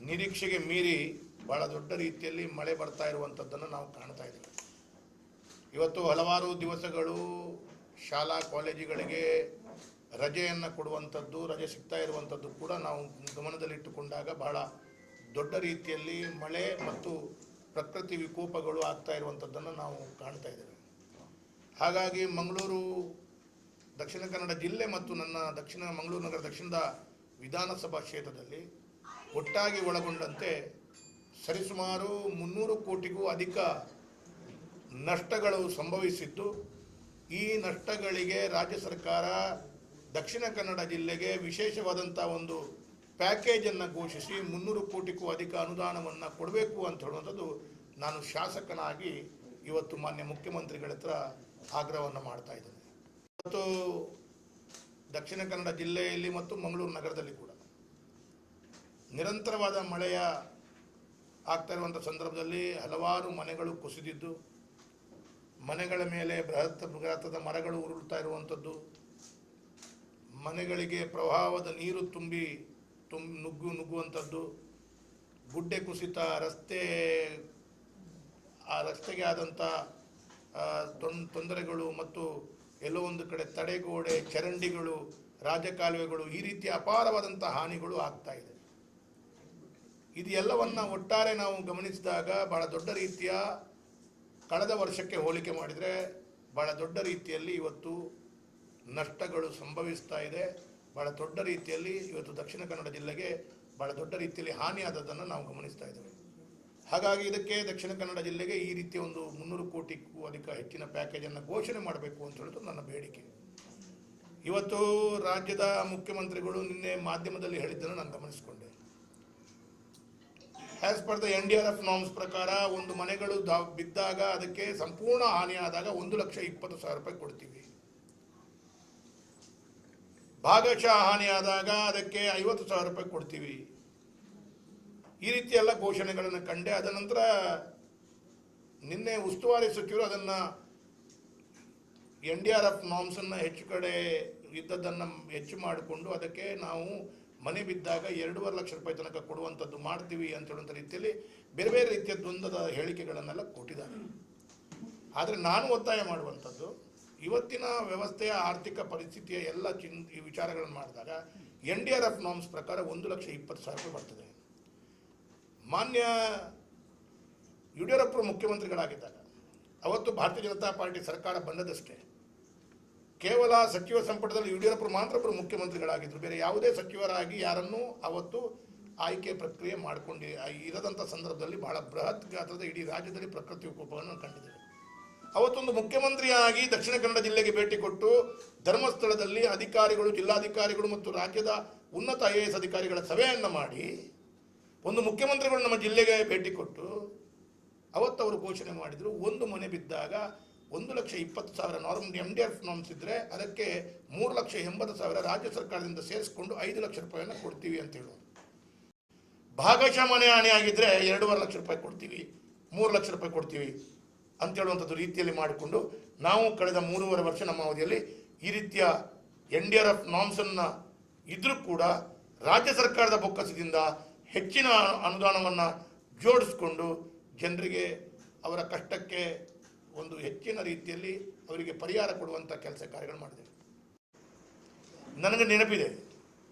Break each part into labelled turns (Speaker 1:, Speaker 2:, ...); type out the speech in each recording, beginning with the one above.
Speaker 1: ನಿರೀಕ್ಷೆಗೆ ಮೀರಿ ಬಹಳ ದೊಡ್ಡ ರೀತಿಯಲ್ಲಿ ಮಳೆ ಬರ್ತಾ ಇರುವಂಥದ್ದನ್ನು ನಾವು ಕಾಣ್ತಾ ಇದ್ದೇವೆ. ಇವತ್ತು ಹಲವಾರು ದಿವಸಗಳು ಶಾಲಾ ಕಾಲೇಜುಗಳಿಗೆ ರಜೆಯನ್ನು ಕೊಡುವಂಥದ್ದು, ರಜೆ ಸಿಗ್ತಾ ಇರುವಂಥದ್ದು ಕೂಡ ನಾವು ಗಮನದಲ್ಲಿಟ್ಟುಕೊಂಡಾಗ ಬಹಳ ದೊಡ್ಡ ರೀತಿಯಲ್ಲಿ ಮಳೆ ಮತ್ತು ಪ್ರಕೃತಿ ವಿಕೋಪಗಳು ಆಗ್ತಾ ಇರುವಂಥದ್ದನ್ನು ನಾವು ಕಾಣ್ತಾ ಇದ್ದೇವೆ. ಹಾಗಾಗಿ ಮಂಗಳೂರು ದಕ್ಷಿಣ ಕನ್ನಡ ಜಿಲ್ಲೆ ಮತ್ತು ನನ್ನ ಮಂಗಳೂರು ನಗರ ದಕ್ಷಿಣದ ವಿಧಾನಸಭಾ ಕ್ಷೇತ್ರದಲ್ಲಿ ಒಟ್ಟಾಗಿ ಒಳಗೊಂಡಂತೆ ಸರಿಸುಮಾರು 300 ಕೋಟಿಗೂ ಅಧಿಕ ನಷ್ಟಗಳು ಸಂಭವಿಸಿದ್ದು, ಈ ನಷ್ಟಗಳಿಗೆ ರಾಜ್ಯ ಸರ್ಕಾರ ದಕ್ಷಿಣ ಕನ್ನಡ ಜಿಲ್ಲೆಗೆ ವಿಶೇಷವಾದಂಥ ಒಂದು ಪ್ಯಾಕೇಜನ್ನು ಘೋಷಿಸಿ 300 ಕೋಟಿಗೂ ಅಧಿಕ ಅನುದಾನವನ್ನು ಕೊಡಬೇಕು ಅಂತ ಹೇಳುವಂಥದ್ದು ನಾನು ಶಾಸಕನಾಗಿ ಇವತ್ತು ಮಾನ್ಯ ಮುಖ್ಯಮಂತ್ರಿಗಳ ಹತ್ರ ಆಗ್ರಹವನ್ನು ಮಾಡ್ತಾ ಇದ್ದೇನೆ. ಇವತ್ತು ದಕ್ಷಿಣ ಕನ್ನಡ ಜಿಲ್ಲೆಯಲ್ಲಿ ಮತ್ತು ಮಂಗಳೂರು ನಗರದಲ್ಲಿ ಕೂಡ ನಿರಂತರವಾದ ಮಳೆಯ ಆಗ್ತಾ ಇರುವಂಥ ಸಂದರ್ಭದಲ್ಲಿ ಹಲವಾರು ಮನೆಗಳು ಕುಸಿದಿದ್ದು, ಮನೆಗಳ ಮೇಲೆ ಬೃಹತ್ ಮರಗಳು ಉರುಳ್ತಾ ಇರುವಂಥದ್ದು, ಮನೆಗಳಿಗೆ ಪ್ರವಾಹದ ನೀರು ನುಗ್ಗುವಂಥದ್ದು, ಗುಡ್ಡೆ ಕುಸಿತ, ರಸ್ತೆಗೆ ಆದಂಥ ತೊಂದರೆಗಳು ಮತ್ತು ಎಲ್ಲೋ ಒಂದು ಕಡೆ ತಡೆಗೋಡೆ, ಚರಂಡಿಗಳು, ರಾಜಕಾಲುವೆಗಳು, ಈ ರೀತಿಯ ಅಪಾರವಾದಂಥ ಹಾನಿಗಳು ಆಗ್ತಾ ಇದೆ. ಇದು ಎಲ್ಲವನ್ನ ಒಟ್ಟಾರೆ ನಾವು ಗಮನಿಸಿದಾಗ ಬಹಳ ದೊಡ್ಡ ರೀತಿಯ ಕಳೆದ ವರ್ಷಕ್ಕೆ ಹೋಲಿಕೆ ಮಾಡಿದರೆ ಬಹಳ ದೊಡ್ಡ ರೀತಿಯಲ್ಲಿ ಇವತ್ತು ನಷ್ಟಗಳು ಸಂಭವಿಸ್ತಾ ಇದೆ. ಬಹಳ ದೊಡ್ಡ ರೀತಿಯಲ್ಲಿ ಇವತ್ತು ದಕ್ಷಿಣ ಕನ್ನಡ ಜಿಲ್ಲೆಗೆ ಬಹಳ ದೊಡ್ಡ ರೀತಿಯಲ್ಲಿ ಹಾನಿಯಾದದ್ದನ್ನು ನಾವು ಗಮನಿಸ್ತಾ ಇದ್ದೇವೆ. ಹಾಗಾಗಿ ಇದಕ್ಕೆ ದಕ್ಷಿಣ ಕನ್ನಡ ಜಿಲ್ಲೆಗೆ ಈ ರೀತಿಯ ಒಂದು 300 ಕೋಟಿಗೂ ಅಧಿಕ ಹೆಚ್ಚಿನ ಪ್ಯಾಕೇಜನ್ನು ಘೋಷಣೆ ಮಾಡಬೇಕು ಅಂತ ಹೇಳಿದ್ರು ನನ್ನ ಬೇಡಿಕೆ. ಇವತ್ತು ರಾಜ್ಯದ ಮುಖ್ಯಮಂತ್ರಿಗಳು ನಿನ್ನೆ ಮಾಧ್ಯಮದಲ್ಲಿ ಹೇಳಿದ್ದನ್ನು ನಾನು ಗಮನಿಸಿಕೊಂಡೆ. As per the NDRF norms ಪ್ರಕಾರ ಒಂದು ಮನೆಗಳು ಬಿದ್ದಾಗ ಅದಕ್ಕೆ ಸಂಪೂರ್ಣ ಹಾನಿಯಾದಾಗ 1,20,000 ರೂಪಾಯಿ ಕೊಡ್ತೀವಿ. ಭಾಗಶಃ ಹಾನಿಯಾದಾಗ ಅದಕ್ಕೆ 50,000 ರೂಪಾಯಿ ಕೊಡ್ತೀವಿ. ಈ ರೀತಿ ಎಲ್ಲ ಘೋಷಣೆಗಳನ್ನು ಕಂಡೆ. ಅದ ನಂತರ ನಿನ್ನೆ ಉಸ್ತುವಾರಿ ಸಚಿವರು ಅದನ್ನು NDRF ನಾರ್ಮ್ಸನ್ನು ಹೆಚ್ಚು ಕಡೆ ಇದ್ದದ್ದನ್ನು ಹೆಚ್ಚು ಮಾಡಿಕೊಂಡು ಅದಕ್ಕೆ ನಾವು ಮನೆ ಬಿದ್ದಾಗ 2.5 ಲಕ್ಷ ರೂಪಾಯಿ ತನಕ ಕೊಡುವಂಥದ್ದು ಮಾಡ್ತೀವಿ ಅಂತ ಹೇಳುವಂಥ ರೀತಿಯಲ್ಲಿ ಬೇರೆ ಬೇರೆ ರೀತಿಯ ದ್ವಂದ್ವದ ಹೇಳಿಕೆಗಳನ್ನೆಲ್ಲ ಕೊಟ್ಟಿದ್ದಾರೆ. ಆದರೆ ನಾನು ಒತ್ತಾಯ ಮಾಡುವಂಥದ್ದು, ಇವತ್ತಿನ ವ್ಯವಸ್ಥೆಯ ಆರ್ಥಿಕ ಪರಿಸ್ಥಿತಿಯ ಎಲ್ಲ ಈ ವಿಚಾರಗಳನ್ನು ಮಾಡಿದಾಗ NDRF ನಾರ್ಮ್ಸ್ ಪ್ರಕಾರ 1,20,000 ರೂಪಾಯಿ ಬರ್ತದೆ. ಮಾನ್ಯ ಯಡಿಯೂರಪ್ಪರು ಮುಖ್ಯಮಂತ್ರಿಗಳಾಗಿದ್ದಾಗ ಅವತ್ತು ಭಾರತೀಯ ಜನತಾ ಪಾರ್ಟಿ ಸರ್ಕಾರ ಬಂದದಷ್ಟೇ. ಕೇವಲ ಸಚಿವ ಸಂಪುಟದಲ್ಲಿ ಯಡಿಯೂರಪ್ಪರು ಮಾತ್ರ ಮುಖ್ಯಮಂತ್ರಿಗಳಾಗಿದ್ದರು. ಬೇರೆ ಯಾವುದೇ ಸಚಿವರಾಗಿ ಯಾರನ್ನೂ ಅವತ್ತು ಆಯ್ಕೆ ಪ್ರಕ್ರಿಯೆ ಇರದಂಥ ಸಂದರ್ಭದಲ್ಲಿ ಬಹಳ ಬೃಹತ್ ಗಾತ್ರದ ಇಡೀ ರಾಜ್ಯದಲ್ಲಿ ಪ್ರಕೃತಿ ವಿಕೋಪವನ್ನು ಕಂಡಿದ್ದೇವೆ. ಅವತ್ತೊಂದು ಮುಖ್ಯಮಂತ್ರಿಯಾಗಿ ದಕ್ಷಿಣ ಕನ್ನಡ ಜಿಲ್ಲೆಗೆ ಭೇಟಿ ಕೊಟ್ಟು ಧರ್ಮಸ್ಥಳದಲ್ಲಿ ಅಧಿಕಾರಿಗಳು, ಜಿಲ್ಲಾಧಿಕಾರಿಗಳು ಮತ್ತು ರಾಜ್ಯದ ಉನ್ನತ IAS ಅಧಿಕಾರಿಗಳ ಸಭೆಯನ್ನು ಮಾಡಿ ಒಂದು ಮುಖ್ಯಮಂತ್ರಿಗಳು ನಮ್ಮ ಜಿಲ್ಲೆಗೆ ಭೇಟಿ ಕೊಟ್ಟು ಅವತ್ತು ಅವರು ಘೋಷಣೆ ಮಾಡಿದರು, ಒಂದು ಮನೆ ಬಿದ್ದಾಗ 1,20,000 NDRF ನಾರ್ಮ್ಸ್ ಇದ್ದರೆ ಅದಕ್ಕೆ 3,80,000 ರಾಜ್ಯ ಸರ್ಕಾರದಿಂದ ಸೇರಿಸಿಕೊಂಡು 5 ಲಕ್ಷ ರೂಪಾಯಿಯನ್ನು ಕೊಡ್ತೀವಿ ಅಂತ ಹೇಳುವುದು. ಭಾಗಶಃ ಮನೆ ಹಾನಿಯಾಗಿದ್ದರೆ 2.5 ಲಕ್ಷ ರೂಪಾಯಿ ಕೊಡ್ತೀವಿ, 3 ಲಕ್ಷ ರೂಪಾಯಿ ಕೊಡ್ತೀವಿ ಅಂತ ಹೇಳುವಂಥದ್ದು ರೀತಿಯಲ್ಲಿ ಮಾಡಿಕೊಂಡು ನಾವು ಕಳೆದ 3.5 ವರ್ಷ ನಮ್ಮ ಅವಧಿಯಲ್ಲಿ ಈ ರೀತಿಯ NDRF ನಾರ್ಮ್ಸನ್ನು ಇದ್ರೂ ಕೂಡ ರಾಜ್ಯ ಸರ್ಕಾರದ ಬೊಕ್ಕಸದಿಂದ ಹೆಚ್ಚಿನ ಅನುದಾನವನ್ನು ಜೋಡಿಸ್ಕೊಂಡು ಜನರಿಗೆ ಅವರ ಕಷ್ಟಕ್ಕೆ ಒಂದು ಹೆಚ್ಚಿನ ರೀತಿಯಲ್ಲಿ ಅವರಿಗೆ ಪರಿಹಾರ ಕೊಡುವಂಥ ಕೆಲಸ ಕಾರ್ಯಗಳು ಮಾಡಿದ್ದೇವೆ. ನನಗೆ ನೆನಪಿದೆ,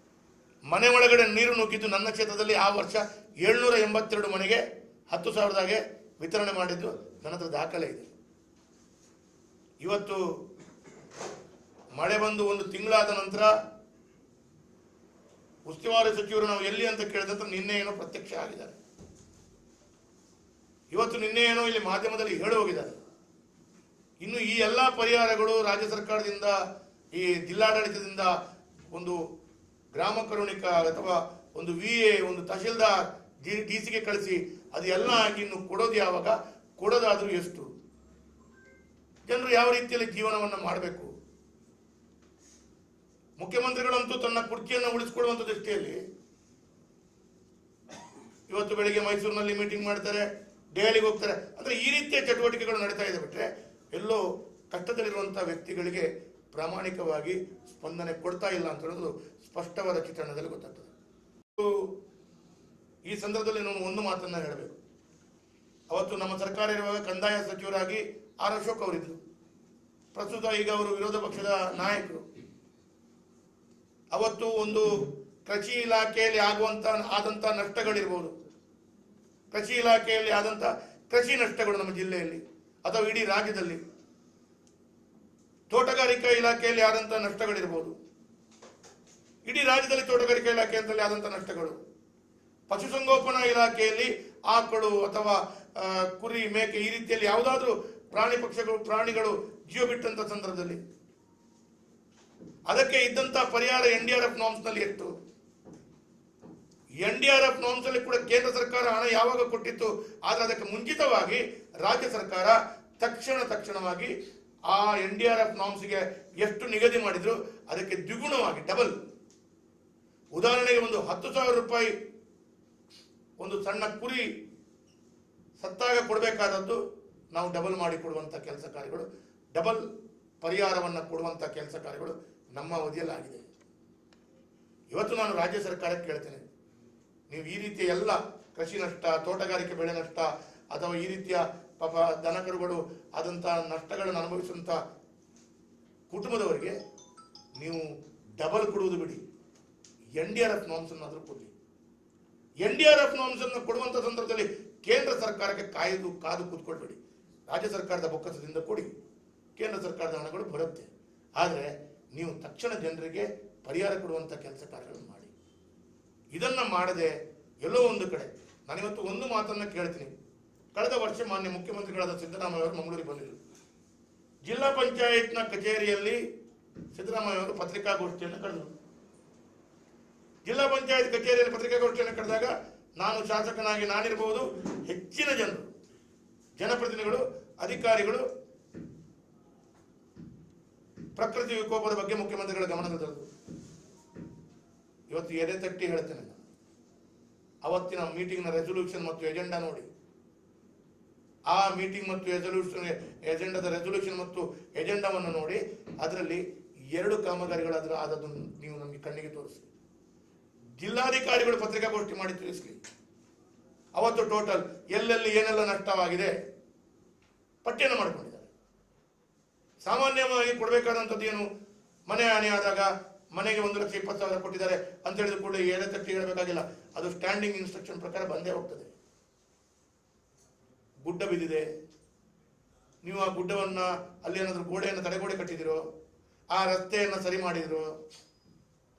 Speaker 1: ಮನೆ ಒಳಗಡೆ ನೀರು ನುಗ್ಗಿದ್ದು ನನ್ನ ಕ್ಷೇತ್ರದಲ್ಲಿ ಆ ವರ್ಷ 782 ಮನೆಗೆ 10,000 ವಿತರಣೆ ಮಾಡಿದ್ದು ನನ್ನ ಹತ್ರ ದಾಖಲೆ ಇದೆ. ಇವತ್ತು ಮಳೆ ಬಂದು 1 ತಿಂಗಳಾದ ನಂತರ ಉಸ್ತುವಾರಿ ಸಚಿವರು ನಾವು ಎಲ್ಲಿ ಅಂತ ಕೇಳಿದಂತ ನಿನ್ನೆ ಏನೋ ಪ್ರತ್ಯಕ್ಷ ಆಗಿದ್ದಾರೆ. ಇವತ್ತು ನಿನ್ನೆ ಏನೋ ಇಲ್ಲಿ ಮಾಧ್ಯಮದಲ್ಲಿ ಹೇಳಿ ಹೋಗಿದ್ದಾರೆ. ಇನ್ನು ಈ ಎಲ್ಲ ಪರಿಹಾರಗಳು ರಾಜ್ಯ ಸರ್ಕಾರದಿಂದ, ಈ ಜಿಲ್ಲಾಡಳಿತದಿಂದ ಒಂದು ಗ್ರಾಮ ಕರುಣಿಕ ಅಥವಾ ಒಂದು VA, ಒಂದು ತಹಶೀಲ್ದಾರ್, DC ಕಳಿಸಿ ಅದೆಲ್ಲ ಆಗಿ ಇನ್ನು ಕೊಡೋದು ಯಾವಾಗ, ಕೊಡೋದಾದ್ರೂ ಎಷ್ಟು, ಜನರು ಯಾವ ರೀತಿಯಲ್ಲಿ ಜೀವನವನ್ನು ಮಾಡಬೇಕು. ಮುಖ್ಯಮಂತ್ರಿಗಳಂತೂ ತನ್ನ ಕುರ್ಚಿಯನ್ನು ಉಳಿಸಿಕೊಳ್ಳುವಂಥ ದೃಷ್ಟಿಯಲ್ಲಿ ಇವತ್ತು ಬೆಳಿಗ್ಗೆ ಮೈಸೂರಿನಲ್ಲಿ ಮೀಟಿಂಗ್ ಮಾಡ್ತಾರೆ, ದೆಹಲಿಗೆ ಹೋಗ್ತಾರೆ. ಅಂದರೆ ಈ ರೀತಿಯ ಚಟುವಟಿಕೆಗಳು ನಡೀತಾ ಇದೆ ಬಿಟ್ಟರೆ ಎಲ್ಲೋ ಕಷ್ಟದಲ್ಲಿರುವಂಥ ವ್ಯಕ್ತಿಗಳಿಗೆ ಪ್ರಾಮಾಣಿಕವಾಗಿ ಸ್ಪಂದನೆ ಕೊಡ್ತಾ ಇಲ್ಲ ಅಂತ ಹೇಳೋದು ಸ್ಪಷ್ಟವಾದ ಚಿತ್ರಣದಲ್ಲಿ ಗೊತ್ತಾಗ್ತದೆ. ಈ ಸಂದರ್ಭದಲ್ಲಿ ನಾನು ಒಂದು ಮಾತನ್ನ ಹೇಳಬೇಕು. ಅವತ್ತು ನಮ್ಮ ಸರ್ಕಾರ ಇರುವಾಗ ಕಂದಾಯ ಸಚಿವರಾಗಿ ಆರ್ ಅಶೋಕ್ ಅವರಿದ್ರು. ಪ್ರಸ್ತುತ ಈಗ ಅವರು ವಿರೋಧ ಪಕ್ಷದ ನಾಯಕರು. ಅವತ್ತು ಒಂದು ಕೃಷಿ ಇಲಾಖೆಯಲ್ಲಿ ಆದಂತ ನಷ್ಟಗಳಿರ್ಬೋದು, ಕೃಷಿ ಇಲಾಖೆಯಲ್ಲಿ ಆದಂತ ಕೃಷಿ ನಷ್ಟಗಳು ನಮ್ಮ ಜಿಲ್ಲೆಯಲ್ಲಿ ಅಥವಾ ಇಡೀ ರಾಜ್ಯದಲ್ಲಿ, ತೋಟಗಾರಿಕಾ ಇಲಾಖೆಯಲ್ಲಿ ಆದಂತ ನಷ್ಟಗಳಿರ್ಬೋದು, ಇಡೀ ರಾಜ್ಯದಲ್ಲಿ ತೋಟಗಾರಿಕಾ ಇಲಾಖೆಯಲ್ಲಿ ಆದಂತ ನಷ್ಟಗಳು, ಪಶುಸಂಗೋಪನಾ ಇಲಾಖೆಯಲ್ಲಿ ಆಕಳು ಅಥವಾ ಕುರಿ ಮೇಕೆ ಈ ರೀತಿಯಲ್ಲಿ ಯಾವುದಾದ್ರೂ ಪ್ರಾಣಿಗಳು ಜೀವ ಬಿಟ್ಟಂತ ಸಂದರ್ಭದಲ್ಲಿ ಅದಕ್ಕೆ ಇದ್ದಂತ ಪರಿಹಾರ NDRF ನಾರ್ಮ್ಸ್ ನಲ್ಲಿ ಎಷ್ಟು? NDRF ನಾರ್ಮ್ಸ್ ಅಲ್ಲಿ ಕೂಡ ಕೇಂದ್ರ ಸರ್ಕಾರ ಹಣ ಯಾವಾಗ ಕೊಟ್ಟಿತ್ತು, ಆದ್ರೆ ಅದಕ್ಕೆ ಮುಂಚಿತವಾಗಿ ರಾಜ್ಯ ಸರ್ಕಾರ ತಕ್ಷಣವಾಗಿ ಆ NDRF ನಾರ್ಮ್ಸ್ಗೆ ಎಷ್ಟು ನಿಗದಿ ಮಾಡಿದ್ರು ಅದಕ್ಕೆ ದ್ವಿಗುಣವಾಗಿ ಡಬಲ್. ಉದಾಹರಣೆಗೆ ಒಂದು 10,000 ರೂಪಾಯಿ ಒಂದು ಸಣ್ಣ ಕುರಿ ಸತ್ತಾಗ ಕೊಡಬೇಕಾದದ್ದು ನಾವು ಡಬಲ್ ಮಾಡಿ ಕೊಡುವಂತ ಕೆಲಸ ಕಾರ್ಯಗಳು, ಡಬಲ್ ಪರಿಹಾರವನ್ನು ಕೊಡುವಂತ ಕೆಲಸ ಕಾರ್ಯಗಳು ನಮ್ಮ ಅವಧಿಯಲ್ಲಿ ಆಗಿದೆ. ಇವತ್ತು ನಾನು ರಾಜ್ಯ ಸರ್ಕಾರಕ್ಕೆ ಕೇಳ್ತೇನೆ, ನೀವು ಈ ರೀತಿಯ ಎಲ್ಲ ಕೃಷಿ ನಷ್ಟ, ತೋಟಗಾರಿಕೆ ಬೆಳೆ ನಷ್ಟ ಅಥವಾ ಈ ರೀತಿಯ ಪಾಪ ದನಕರುಗಳು ಆದಂತ ನಷ್ಟಗಳನ್ನು ಅನುಭವಿಸುವಂತ ಕುಟುಂಬದವರಿಗೆ ನೀವು ಡಬಲ್ ಕೊಡುವುದು ಬಿಡಿ, NDRF ನಾರ್ಮ್ಸ್ ಅನ್ನಾದರೂ ಕೊಡಿ. NDRF ನಾರ್ಮ್ಸ್ ಅನ್ನು ಕೊಡುವಂತ ಸಂದರ್ಭದಲ್ಲಿ ಕೇಂದ್ರ ಸರ್ಕಾರಕ್ಕೆ ಕಾದು ಕೂತ್ಕೊಳ್ಬೇಡಿ. ರಾಜ್ಯ ಸರ್ಕಾರದ ಬೊಕ್ಕಸದಿಂದ ಕೊಡಿ, ಕೇಂದ್ರ ಸರ್ಕಾರದ ಹಣಗಳು ಬರುತ್ತೆ. ಆದರೆ ನೀವು ತಕ್ಷಣ ಜನರಿಗೆ ಪರಿಹಾರ ಕೊಡುವಂತ ಕೆಲಸ ಕಾರ್ಯಗಳನ್ನು ಮಾಡಿ. ಇದನ್ನ ಮಾಡದೆ ಎಲ್ಲೋ ಒಂದು ಕಡೆ ನಾನಿವತ್ತು ಒಂದು ಮಾತನ್ನ ಕೇಳ್ತೀನಿ. ಕಳೆದ ವರ್ಷ ಮಾನ್ಯ ಮುಖ್ಯಮಂತ್ರಿಗಳಾದ ಸಿದ್ದರಾಮಯ್ಯ ಅವರು ಮಂಗಳೂರಿಗೆ ಬಂದಿದ್ದರು. ಜಿಲ್ಲಾ ಪಂಚಾಯತ್ನ ಕಚೇರಿಯಲ್ಲಿ ಸಿದ್ದರಾಮಯ್ಯ ಅವರು ಪತ್ರಿಕಾಗೋಷ್ಠಿಯನ್ನು ಕರೆದರು. ಜಿಲ್ಲಾ ಪಂಚಾಯತ್ ಕಚೇರಿಯಲ್ಲಿ ಪತ್ರಿಕಾಗೋಷ್ಠಿಯನ್ನು ಕರೆದಾಗ ನಾನು ಶಾಸಕನಾಗಿ ನಾನಿರಬಹುದು, ಹೆಚ್ಚಿನ ಜನರು, ಜನಪ್ರತಿನಿಧಿಗಳು, ಅಧಿಕಾರಿಗಳು ಪ್ರಕೃತಿ ವಿಕೋಪದ ಬಗ್ಗೆ ಮುಖ್ಯಮಂತ್ರಿಗಳ ಗಮನದಲ್ಲಿ ತಂದರು. ಇವತ್ತು ಎದೆ ತಟ್ಟಿ ಹೇಳ್ತೇನೆ, ಅವತ್ತಿನ ಮೀಟಿಂಗ್ನ ರೆಸೊಲ್ಯೂಷನ್ ಮತ್ತು ಎಜೆಂಡಾ ನೋಡಿ. ಆ ಮೀಟಿಂಗ್ ಮತ್ತು ರೆಸೊಲ್ಯೂಷನ್ ಮತ್ತು ಎಜೆಂಡಾವನ್ನು ನೋಡಿ, ಅದರಲ್ಲಿ 2 ಕಾಮಗಾರಿಗಳಾದರೂ ಆದದ್ದು ನೀವು ನಮಗೆ ಕಣ್ಣಿಗೆ ತೋರಿಸಿ. ಜಿಲ್ಲಾಧಿಕಾರಿಗಳು ಪತ್ರಿಕಾಗೋಷ್ಠಿ ಮಾಡಿ ತಿಳಿಸಲಿ. ಅವತ್ತು ಟೋಟಲ್ ಎಲ್ಲೆಲ್ಲಿ ಏನೆಲ್ಲ ನಷ್ಟವಾಗಿದೆ ಪಟ್ಟಿಯನ್ನು ಮಾಡಿಕೊಂಡಿದ್ದಾರೆ. ಸಾಮಾನ್ಯವಾಗಿ ಕೊಡಬೇಕಾದಂಥದ್ದು ಏನು, ಮನೆ ಹಾನಿ ಆದಾಗ ಮನೆಗೆ 1,20,000 ಕೊಟ್ಟಿದ್ದಾರೆ ಅಂತ ಹೇಳಿದ ಕೂಡ ಎದೆ ತಟ್ಟಿ ಹೇಳಬೇಕಾಗಿಲ್ಲ, ಅದು ಸ್ಟ್ಯಾಂಡಿಂಗ್ ಇನ್ಸ್ಟ್ರಕ್ಷನ್ ಪ್ರಕಾರ ಬಂದೇ ಹೋಗ್ತದೆ. ಗುಡ್ಡ ಬಿದ್ದಿದೆ, ನೀವು ಆ ಗುಡ್ಡವನ್ನ ಅಲ್ಲಿ ಏನಾದರೂ ಗೋಡೆಯನ್ನು ತಡೆಗೋಡೆ ಕಟ್ಟಿದಿರೋ, ಆ ರಸ್ತೆಯನ್ನು ಸರಿ ಮಾಡಿದಿರೋ,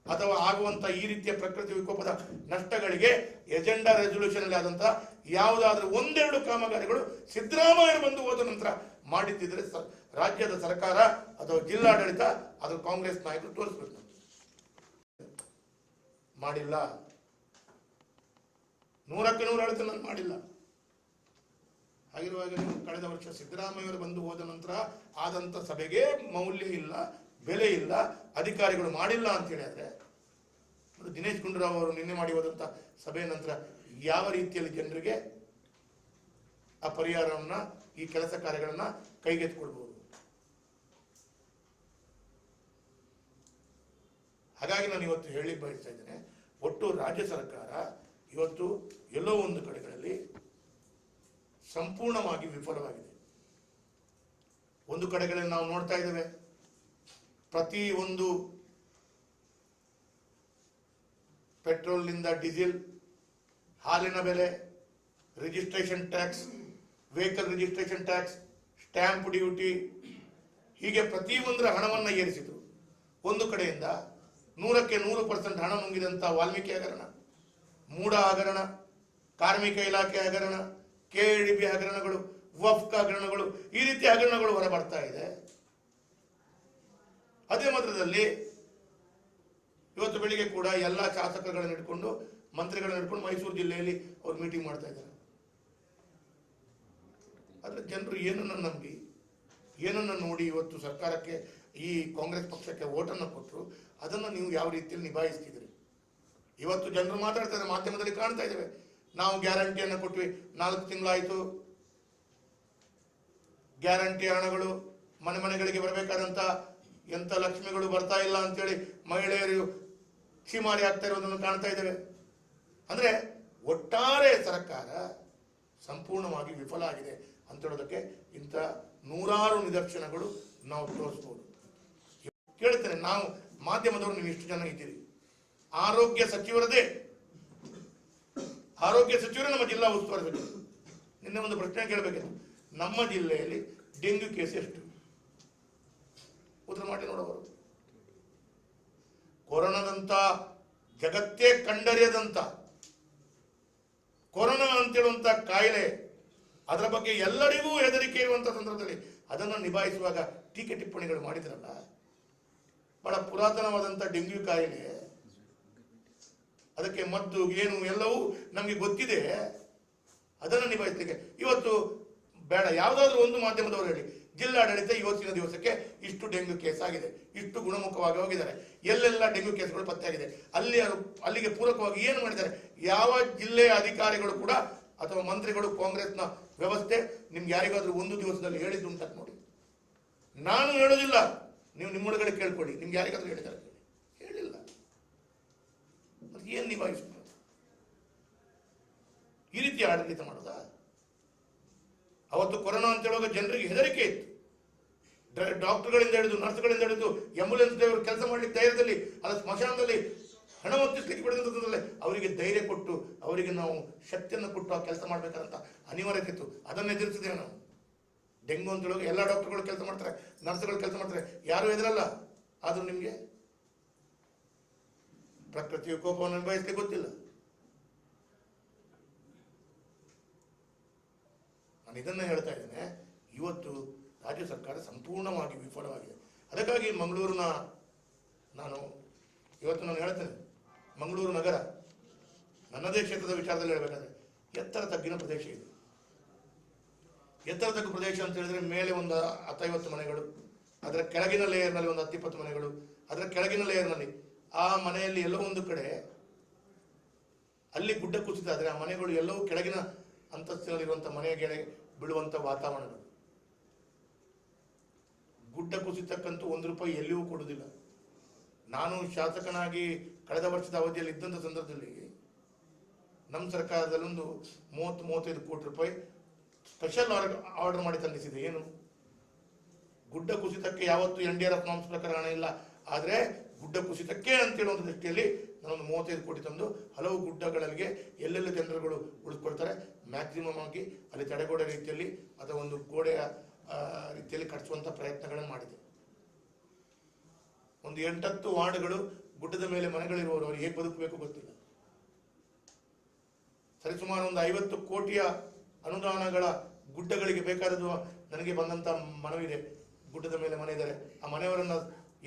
Speaker 1: ಅಥವಾ ಆಗುವಂತ ಈ ರೀತಿಯ ಪ್ರಕೃತಿ ವಿಕೋಪದ ನಷ್ಟಗಳಿಗೆ ಎಜೆಂಡಾ ರೆಸೊಲ್ಯೂಷನ್ ಅಲ್ಲಿ ಆದಂತಹ ಯಾವುದಾದ್ರೂ 1-2 ಕಾಮಗಾರಿಗಳು ಸಿದ್ದರಾಮಯ್ಯ ಬಂದು ಹೋದ ನಂತರ ಮಾಡಿದ್ದಿದ್ರೆ ರಾಜ್ಯದ ಸರ್ಕಾರ ಅಥವಾ ಜಿಲ್ಲಾಡಳಿತ ಅದು ಕಾಂಗ್ರೆಸ್ ನಾಯಕರು ತೋರಿಸ್ಬೇಕು. ಮಾಡಿಲ್ಲ, 100ಕ್ಕೆ 100 ಅಳತೆ ನಾನು ಮಾಡಿಲ್ಲ. ಹಾಗಿರುವಾಗ ಕಳೆದ ವರ್ಷ ಸಿದ್ದರಾಮಯ್ಯವರು ಬಂದು ಹೋದ ನಂತರ ಆದಂತ ಸಭೆಗೆ ಮೌಲ್ಯ ಇಲ್ಲ, ಬೆಲೆ ಇಲ್ಲ, ಅಧಿಕಾರಿಗಳು ಮಾಡಿಲ್ಲ ಅಂತ ಹೇಳಿದ್ರೆ, ದಿನೇಶ್ ಗುಂಡೂರಾವ್ ಅವರು ನಿನ್ನೆ ಮಾಡಿ ಹೋದಂತ ಸಭೆಯ ನಂತರ ಯಾವ ರೀತಿಯಲ್ಲಿ ಜನರಿಗೆ ಆ ಪರಿಹಾರವನ್ನ, ಈ ಕೆಲಸ ಕಾರ್ಯಗಳನ್ನ ಕೈಗೆತ್ತಿಕೊಳ್ಬಹುದು. ಹಾಗಾಗಿ ನಾನು ಇವತ್ತು ಹೇಳಿ ಬಯಸ್ತಾ ಇದ್ದೇನೆ, ಒಟ್ಟು ರಾಜ್ಯ ಸರ್ಕಾರ ಇವತ್ತು ಎಲ್ಲೋ ಒಂದು ಕಡೆಗಳಲ್ಲಿ ಸಂಪೂರ್ಣವಾಗಿ ವಿಫಲವಾಗಿದೆ. ಒಂದು ಕಡೆಗಳಲ್ಲಿ ನಾವು ನೋಡ್ತಾ ಇದ್ದೇವೆ, ಪ್ರತಿ ಒಂದು ಪೆಟ್ರೋಲ್ನಿಂದ ಡೀಸೆಲ್, ಹಾಲಿನ ಬೆಲೆ, registration tax, vehicle registration tax, stamp duty, ಹೀಗೆ ಪ್ರತಿಯೊಂದರ ಹಣವನ್ನು ಏರಿಸಿದ್ರು. ಒಂದು ಕಡೆಯಿಂದ 100ಕ್ಕೆ 100% ಹಣ ನುಂಗಿದಂತ ವಾಲ್ಮೀಕಿ ಹಗರಣ, ಮೂಡ ಹಗರಣ, ಕಾರ್ಮಿಕ ಇಲಾಖೆ ಹಗರಣ, KADB ಹಗರಣಗಳು, ವಫ್ಕ್ ಹಗರಣಗಳು, ಈ ರೀತಿ ಹಗರಣಗಳು ಹೊರಬರ್ತಾ ಇದೆ. ಅದೇ ಮಾತ್ರದಲ್ಲಿ ಇವತ್ತು ಬೆಳಿಗ್ಗೆ ಕೂಡ ಎಲ್ಲ ಶಾಸಕರುಗಳನ್ನು ಇಟ್ಕೊಂಡು, ಮಂತ್ರಿಗಳನ್ನ ಇಟ್ಕೊಂಡು ಮೈಸೂರು ಜಿಲ್ಲೆಯಲ್ಲಿ ಅವ್ರು ಮೀಟಿಂಗ್ ಮಾಡ್ತಾ ಇದ್ದಾರೆ. ಆದ್ರೆ ಜನರು ಏನನ್ನ ನಂಬಿ, ಏನನ್ನ ನೋಡಿ ಇವತ್ತು ಸರ್ಕಾರಕ್ಕೆ, ಈ ಕಾಂಗ್ರೆಸ್ ಪಕ್ಷಕ್ಕೆ ಓಟನ್ನು ಕೊಟ್ಟರು, ಅದನ್ನು ನೀವು ಯಾವ ರೀತಿಯಲ್ಲಿ ನಿಭಾಯಿಸ್ತಿದ್ರಿ? ಇವತ್ತು ಜನರು ಮಾತಾಡ್ತಾ ಇದ್ದಾರೆ, ಮಾಧ್ಯಮದಲ್ಲಿ ಕಾಣ್ತಾ ಇದ್ದೇವೆ, ನಾವು ಗ್ಯಾರಂಟಿಯನ್ನು ಕೊಟ್ವಿ, 4 ತಿಂಗಳಾಯಿತು, ಗ್ಯಾರಂಟಿ ಹಣಗಳು ಮನೆಗಳಿಗೆ ಬರಬೇಕಾದಂತ ಎಂತ ಲಕ್ಷ್ಮಿಗಳು ಬರ್ತಾ ಇಲ್ಲ ಅಂತೇಳಿ ಮಹಿಳೆಯರು ಕ್ಷಿಮಾರಿ ಆಗ್ತಾ ಇರೋದನ್ನು ಕಾಣ್ತಾ ಇದ್ದೇವೆ. ಅಂದ್ರೆ ಒಟ್ಟಾರೆ ಸರ್ಕಾರ ಸಂಪೂರ್ಣವಾಗಿ ವಿಫಲ ಆಗಿದೆ ಅಂತ ಹೇಳೋದಕ್ಕೆ ಇಂಥ ನೂರಾರು ನಿದರ್ಶನಗಳು ನಾವು ತೋರಿಸ್ಬೋದು. ಕೇಳ್ತೇನೆ, ನಾವು ಮಾಧ್ಯಮದವರು ನೀವು ಇಷ್ಟು ಜನ ಇದ್ದೀರಿ, ಆರೋಗ್ಯ ಸಚಿವರೇ ನಮ್ಮ ಜಿಲ್ಲಾ ಉಸ್ತುವಾರಿ ಸಚಿವರು. ನಿನ್ನೆ ಒಂದು ಪ್ರಶ್ನೆ ಕೇಳಬೇಕಿತ್ತು, ನಮ್ಮ ಜಿಲ್ಲೆಯಲ್ಲಿ ಡೆಂಗ್ಯೂ ಕೇಸ್ ಎಷ್ಟು? ಉತ್ತರ ಮಾಡಿ ನೋಡವರು. ಕೊರೋನಾದಂತ ಜಗತ್ತೇ ಕಂಡರಿಯದಂತ ಕೊರೋನಾ ಅಂತೇಳುವಂತ ಕಾಯಿಲೆ, ಅದರ ಬಗ್ಗೆ ಎಲ್ಲರಿಗೂ ಹೆದರಿಕೆ ಇರುವಂತಹ ಸಂದರ್ಭದಲ್ಲಿ ಅದನ್ನು ನಿಭಾಯಿಸುವಾಗ ಟೀಕೆ ಟಿಪ್ಪಣಿಗಳು ಮಾಡಿದ್ರಲ್ಲ. ಬಹಳ ಪುರಾತನವಾದಂಥ ಡೆಂಗ್ಯೂ ಕಾಯಿಲೆ, ಅದಕ್ಕೆ ಮದ್ದು ಏನು ಎಲ್ಲವೂ ನಮಗೆ ಗೊತ್ತಿದೆ. ಅದನ್ನು ನಿಭಾಯಿಸಲಿಕ್ಕೆ ಇವತ್ತು ಬೇಡ, ಯಾವುದಾದ್ರೂ ಒಂದು ಮಾಧ್ಯಮದವರು ಹೇಳಿ ಜಿಲ್ಲಾಡಳಿತ ಇವತ್ತಿನ ದಿವಸಕ್ಕೆ ಇಷ್ಟು ಡೆಂಗ್ಯೂ ಕೇಸ್ ಆಗಿದೆ, ಇಷ್ಟು ಗುಣಮುಖವಾಗಿ ಹೋಗಿದ್ದಾರೆ, ಎಲ್ಲೆಲ್ಲ ಡೆಂಗ್ಯೂ ಕೇಸ್ಗಳು ಪತ್ತೆಯಾಗಿದೆ, ಅಲ್ಲಿಗೆ ಪೂರಕವಾಗಿ ಏನು ಮಾಡಿದ್ದಾರೆ? ಯಾವ ಜಿಲ್ಲೆಯ ಅಧಿಕಾರಿಗಳು ಕೂಡ ಅಥವಾ ಮಂತ್ರಿಗಳು, ಕಾಂಗ್ರೆಸ್ನ ವ್ಯವಸ್ಥೆ ನಿಮ್ಗೆ ಯಾರಿಗಾದ್ರೂ ಒಂದು ದಿವಸದಲ್ಲಿ ಹೇಳಿದ್ದುಂಟ ನೋಡಿ? ನಾನು ಹೇಳೋದಿಲ್ಲ, ನೀವು ನಿಮ್ಮೊಳಗಡೆ ಕೇಳ್ಕೊಳ್ಳಿ, ನಿಮ್ಗೆ ಯಾರಿಗಾದ್ರೂ ಹೇಳಿದ್ದಾರೆ? ಹೇಳಿಲ್ಲ. ಅದು ಏನು ನಿಭಾಯಿಸ್ಬೋದು? ಈ ರೀತಿ ಆಡಳಿತ ಮಾಡೋದಾ? ಅವತ್ತು ಕೊರೋನಾ ಅಂತ ಹೇಳುವಾಗ ಜನರಿಗೆ ಹೆದರಿಕೆ ಇತ್ತು. ಡಾಕ್ಟರ್ಗಳಿಂದ ಹಿಡಿದು, ನರ್ಸ್ಗಳಿಂದ ಹಿಡಿದು, ಆಂಬ್ಯುಲೆನ್ಸ್ ಡ್ರೈವರ್ ಕೆಲಸ ಮಾಡ್ಲಿಕ್ಕೆ ಧೈರ್ಯದಲ್ಲಿ, ಅಲ್ಲ ಸ್ಮಶಾನದಲ್ಲಿ ಹಣ ಹೊತ್ತಿಸ್ಲಿಕ್ಕೆ ಬಿಡದಂತಂದ್ರೆ ಅವರಿಗೆ ಧೈರ್ಯ ಕೊಟ್ಟು, ಅವರಿಗೆ ನಾವು ಶಕ್ತಿಯನ್ನು ಕೊಟ್ಟು ಆ ಕೆಲಸ ಮಾಡ್ಬೇಕಾದಂತ ಅನಿವಾರ್ಯತೆ ಇತ್ತು. ಅದನ್ನು ಎದುರಿಸಿದ್ದೇವೆ ನಾವು. ಡೆಂಗು ಅಂತ ಹೇಳುವಾಗ ಎಲ್ಲ ಡಾಕ್ಟರ್ಗಳು ಕೆಲಸ ಮಾಡ್ತಾರೆ, ನರ್ಸ್ಗಳು ಕೆಲಸ ಮಾಡ್ತಾರೆ, ಯಾರು ಎದುರಲ್ಲ. ಆದ್ರೂ ನಿಮಗೆ ಪ್ರಕೃತಿ ವಿಕೋಪವನ್ನು ನಿಭಾಯಿಸಲಿಕ್ಕೆ ಗೊತ್ತಿಲ್ಲ. ನಾನು ಇದನ್ನ ಹೇಳ್ತಾ ಇದ್ದೇನೆ. ಇವತ್ತು ರಾಜ್ಯ ಸರ್ಕಾರ ಸಂಪೂರ್ಣವಾಗಿ ವಿಫಲವಾಗಿದೆ. ಅದಕ್ಕಾಗಿ ಮಂಗಳೂರಿನ ಇವತ್ತು ನಾನು ಹೇಳ್ತೇನೆ, ಮಂಗಳೂರು ನಗರ ನನ್ನದೇ ಕ್ಷೇತ್ರದ ವಿಚಾರದಲ್ಲಿ ಹೇಳಬೇಕಾದ್ರೆ ಎತ್ತರ ತಗ್ಗಿನ ಪ್ರದೇಶ ಇದೆ. ಎತ್ತರ ತಗ್ಗು ಪ್ರದೇಶ ಅಂತ ಹೇಳಿದ್ರೆ ಮೇಲೆ ಒಂದು 10-50 ಮನೆಗಳು, ಅದರ ಕೆಳಗಿನ ಲೇಯರ್ನಲ್ಲಿ ಒಂದು 10-20 ಮನೆಗಳು, ಅದರ ಕೆಳಗಿನ ಲೇಯರ್ನಲ್ಲಿ ಆ ಮನೆಯಲ್ಲಿ ಎಲ್ಲೋ ಒಂದು ಕಡೆ ಅಲ್ಲಿ ಗುಡ್ಡ ಕುಸಿತ ಆದರೆ ಆ ಮನೆಗಳು ಎಲ್ಲವೂ ಕೆಳಗಿನ ಅಂತಸ್ತಿನಲ್ಲಿರುವಂಥ ಮನೆಗೆ ಬೀಳುವಂಥ ವಾತಾವರಣಗಳು. ಗುಡ್ಡ ಕುಸಿತಕ್ಕಂತೂ ₹1 ಎಲ್ಲಿಯೂ ಕೊಡುವುದಿಲ್ಲ. ನಾನು ಶಾಸಕನಾಗಿ ಕಳೆದ ವರ್ಷದ ಅವಧಿಯಲ್ಲಿ ಇದ್ದಂಥ ಸಂದರ್ಭದಲ್ಲಿ ನಮ್ಮ ಸರ್ಕಾರದಲ್ಲಿ ಒಂದು 30-35 ಕೋಟಿ ರೂಪಾಯಿ ಸ್ಪೆಷಲ್ ಆರ್ಡರ್ ಮಾಡಿ ತಂದಿಸಿದೆ. ಏನು? ಗುಡ್ಡ ಕುಸಿತಕ್ಕೆ ಯಾವತ್ತೂ NDRF ನಾಮ್ಸ್ ಪ್ರಕಾರ ಹಣ ಇಲ್ಲ, ಆದರೆ ಗುಡ್ಡ ಕುಸಿತಕ್ಕೆ ಅಂತೇಳುವಂಥ ದೃಷ್ಟಿಯಲ್ಲಿ ನಾನೊಂದು 35 ಕೋಟಿ ತಂದು ಹಲವು ಗುಡ್ಡಗಳಿಗೆ ಎಲ್ಲೆಲ್ಲಿ ಜನರುಗಳು ಉಳಿದುಕೊಳ್ತಾರೆ ಮ್ಯಾಕ್ಸಿಮಮ್ ಆಗಿ ಅಲ್ಲಿ ತಡೆಗೋಡೆ ರೀತಿಯಲ್ಲಿ ಅಥವಾ ಒಂದು ಗೋಡೆಯ ರೀತಿಯಲ್ಲಿ ಕಟ್ಟಿಸುವಂಥ ಪ್ರಯತ್ನಗಳನ್ನು ಮಾಡಿದೆ. ಒಂದು 8-10 ವಾರ್ಡ್ಗಳು ಗುಡ್ಡದ ಮೇಲೆ ಮನೆಗಳಿರುವವರು ಅವ್ರಿಗೆ ಹೇಗೆ ಬದುಕಬೇಕು ಗೊತ್ತಿಲ್ಲ. ಸರಿಸುಮಾರು ಒಂದು 50 ಕೋಟಿಯ ಅನುದಾನಗಳ ಗುಡ್ಡಗಳಿಗೆ ಬೇಕಾದದ್ದು ನನಗೆ ಬಂದಂತ ಮನವಿದೆ. ಗುಡ್ಡದ ಮೇಲೆ ಮನೆ ಇದ್ದಾರೆ, ಆ ಮನೆಯವರನ್ನ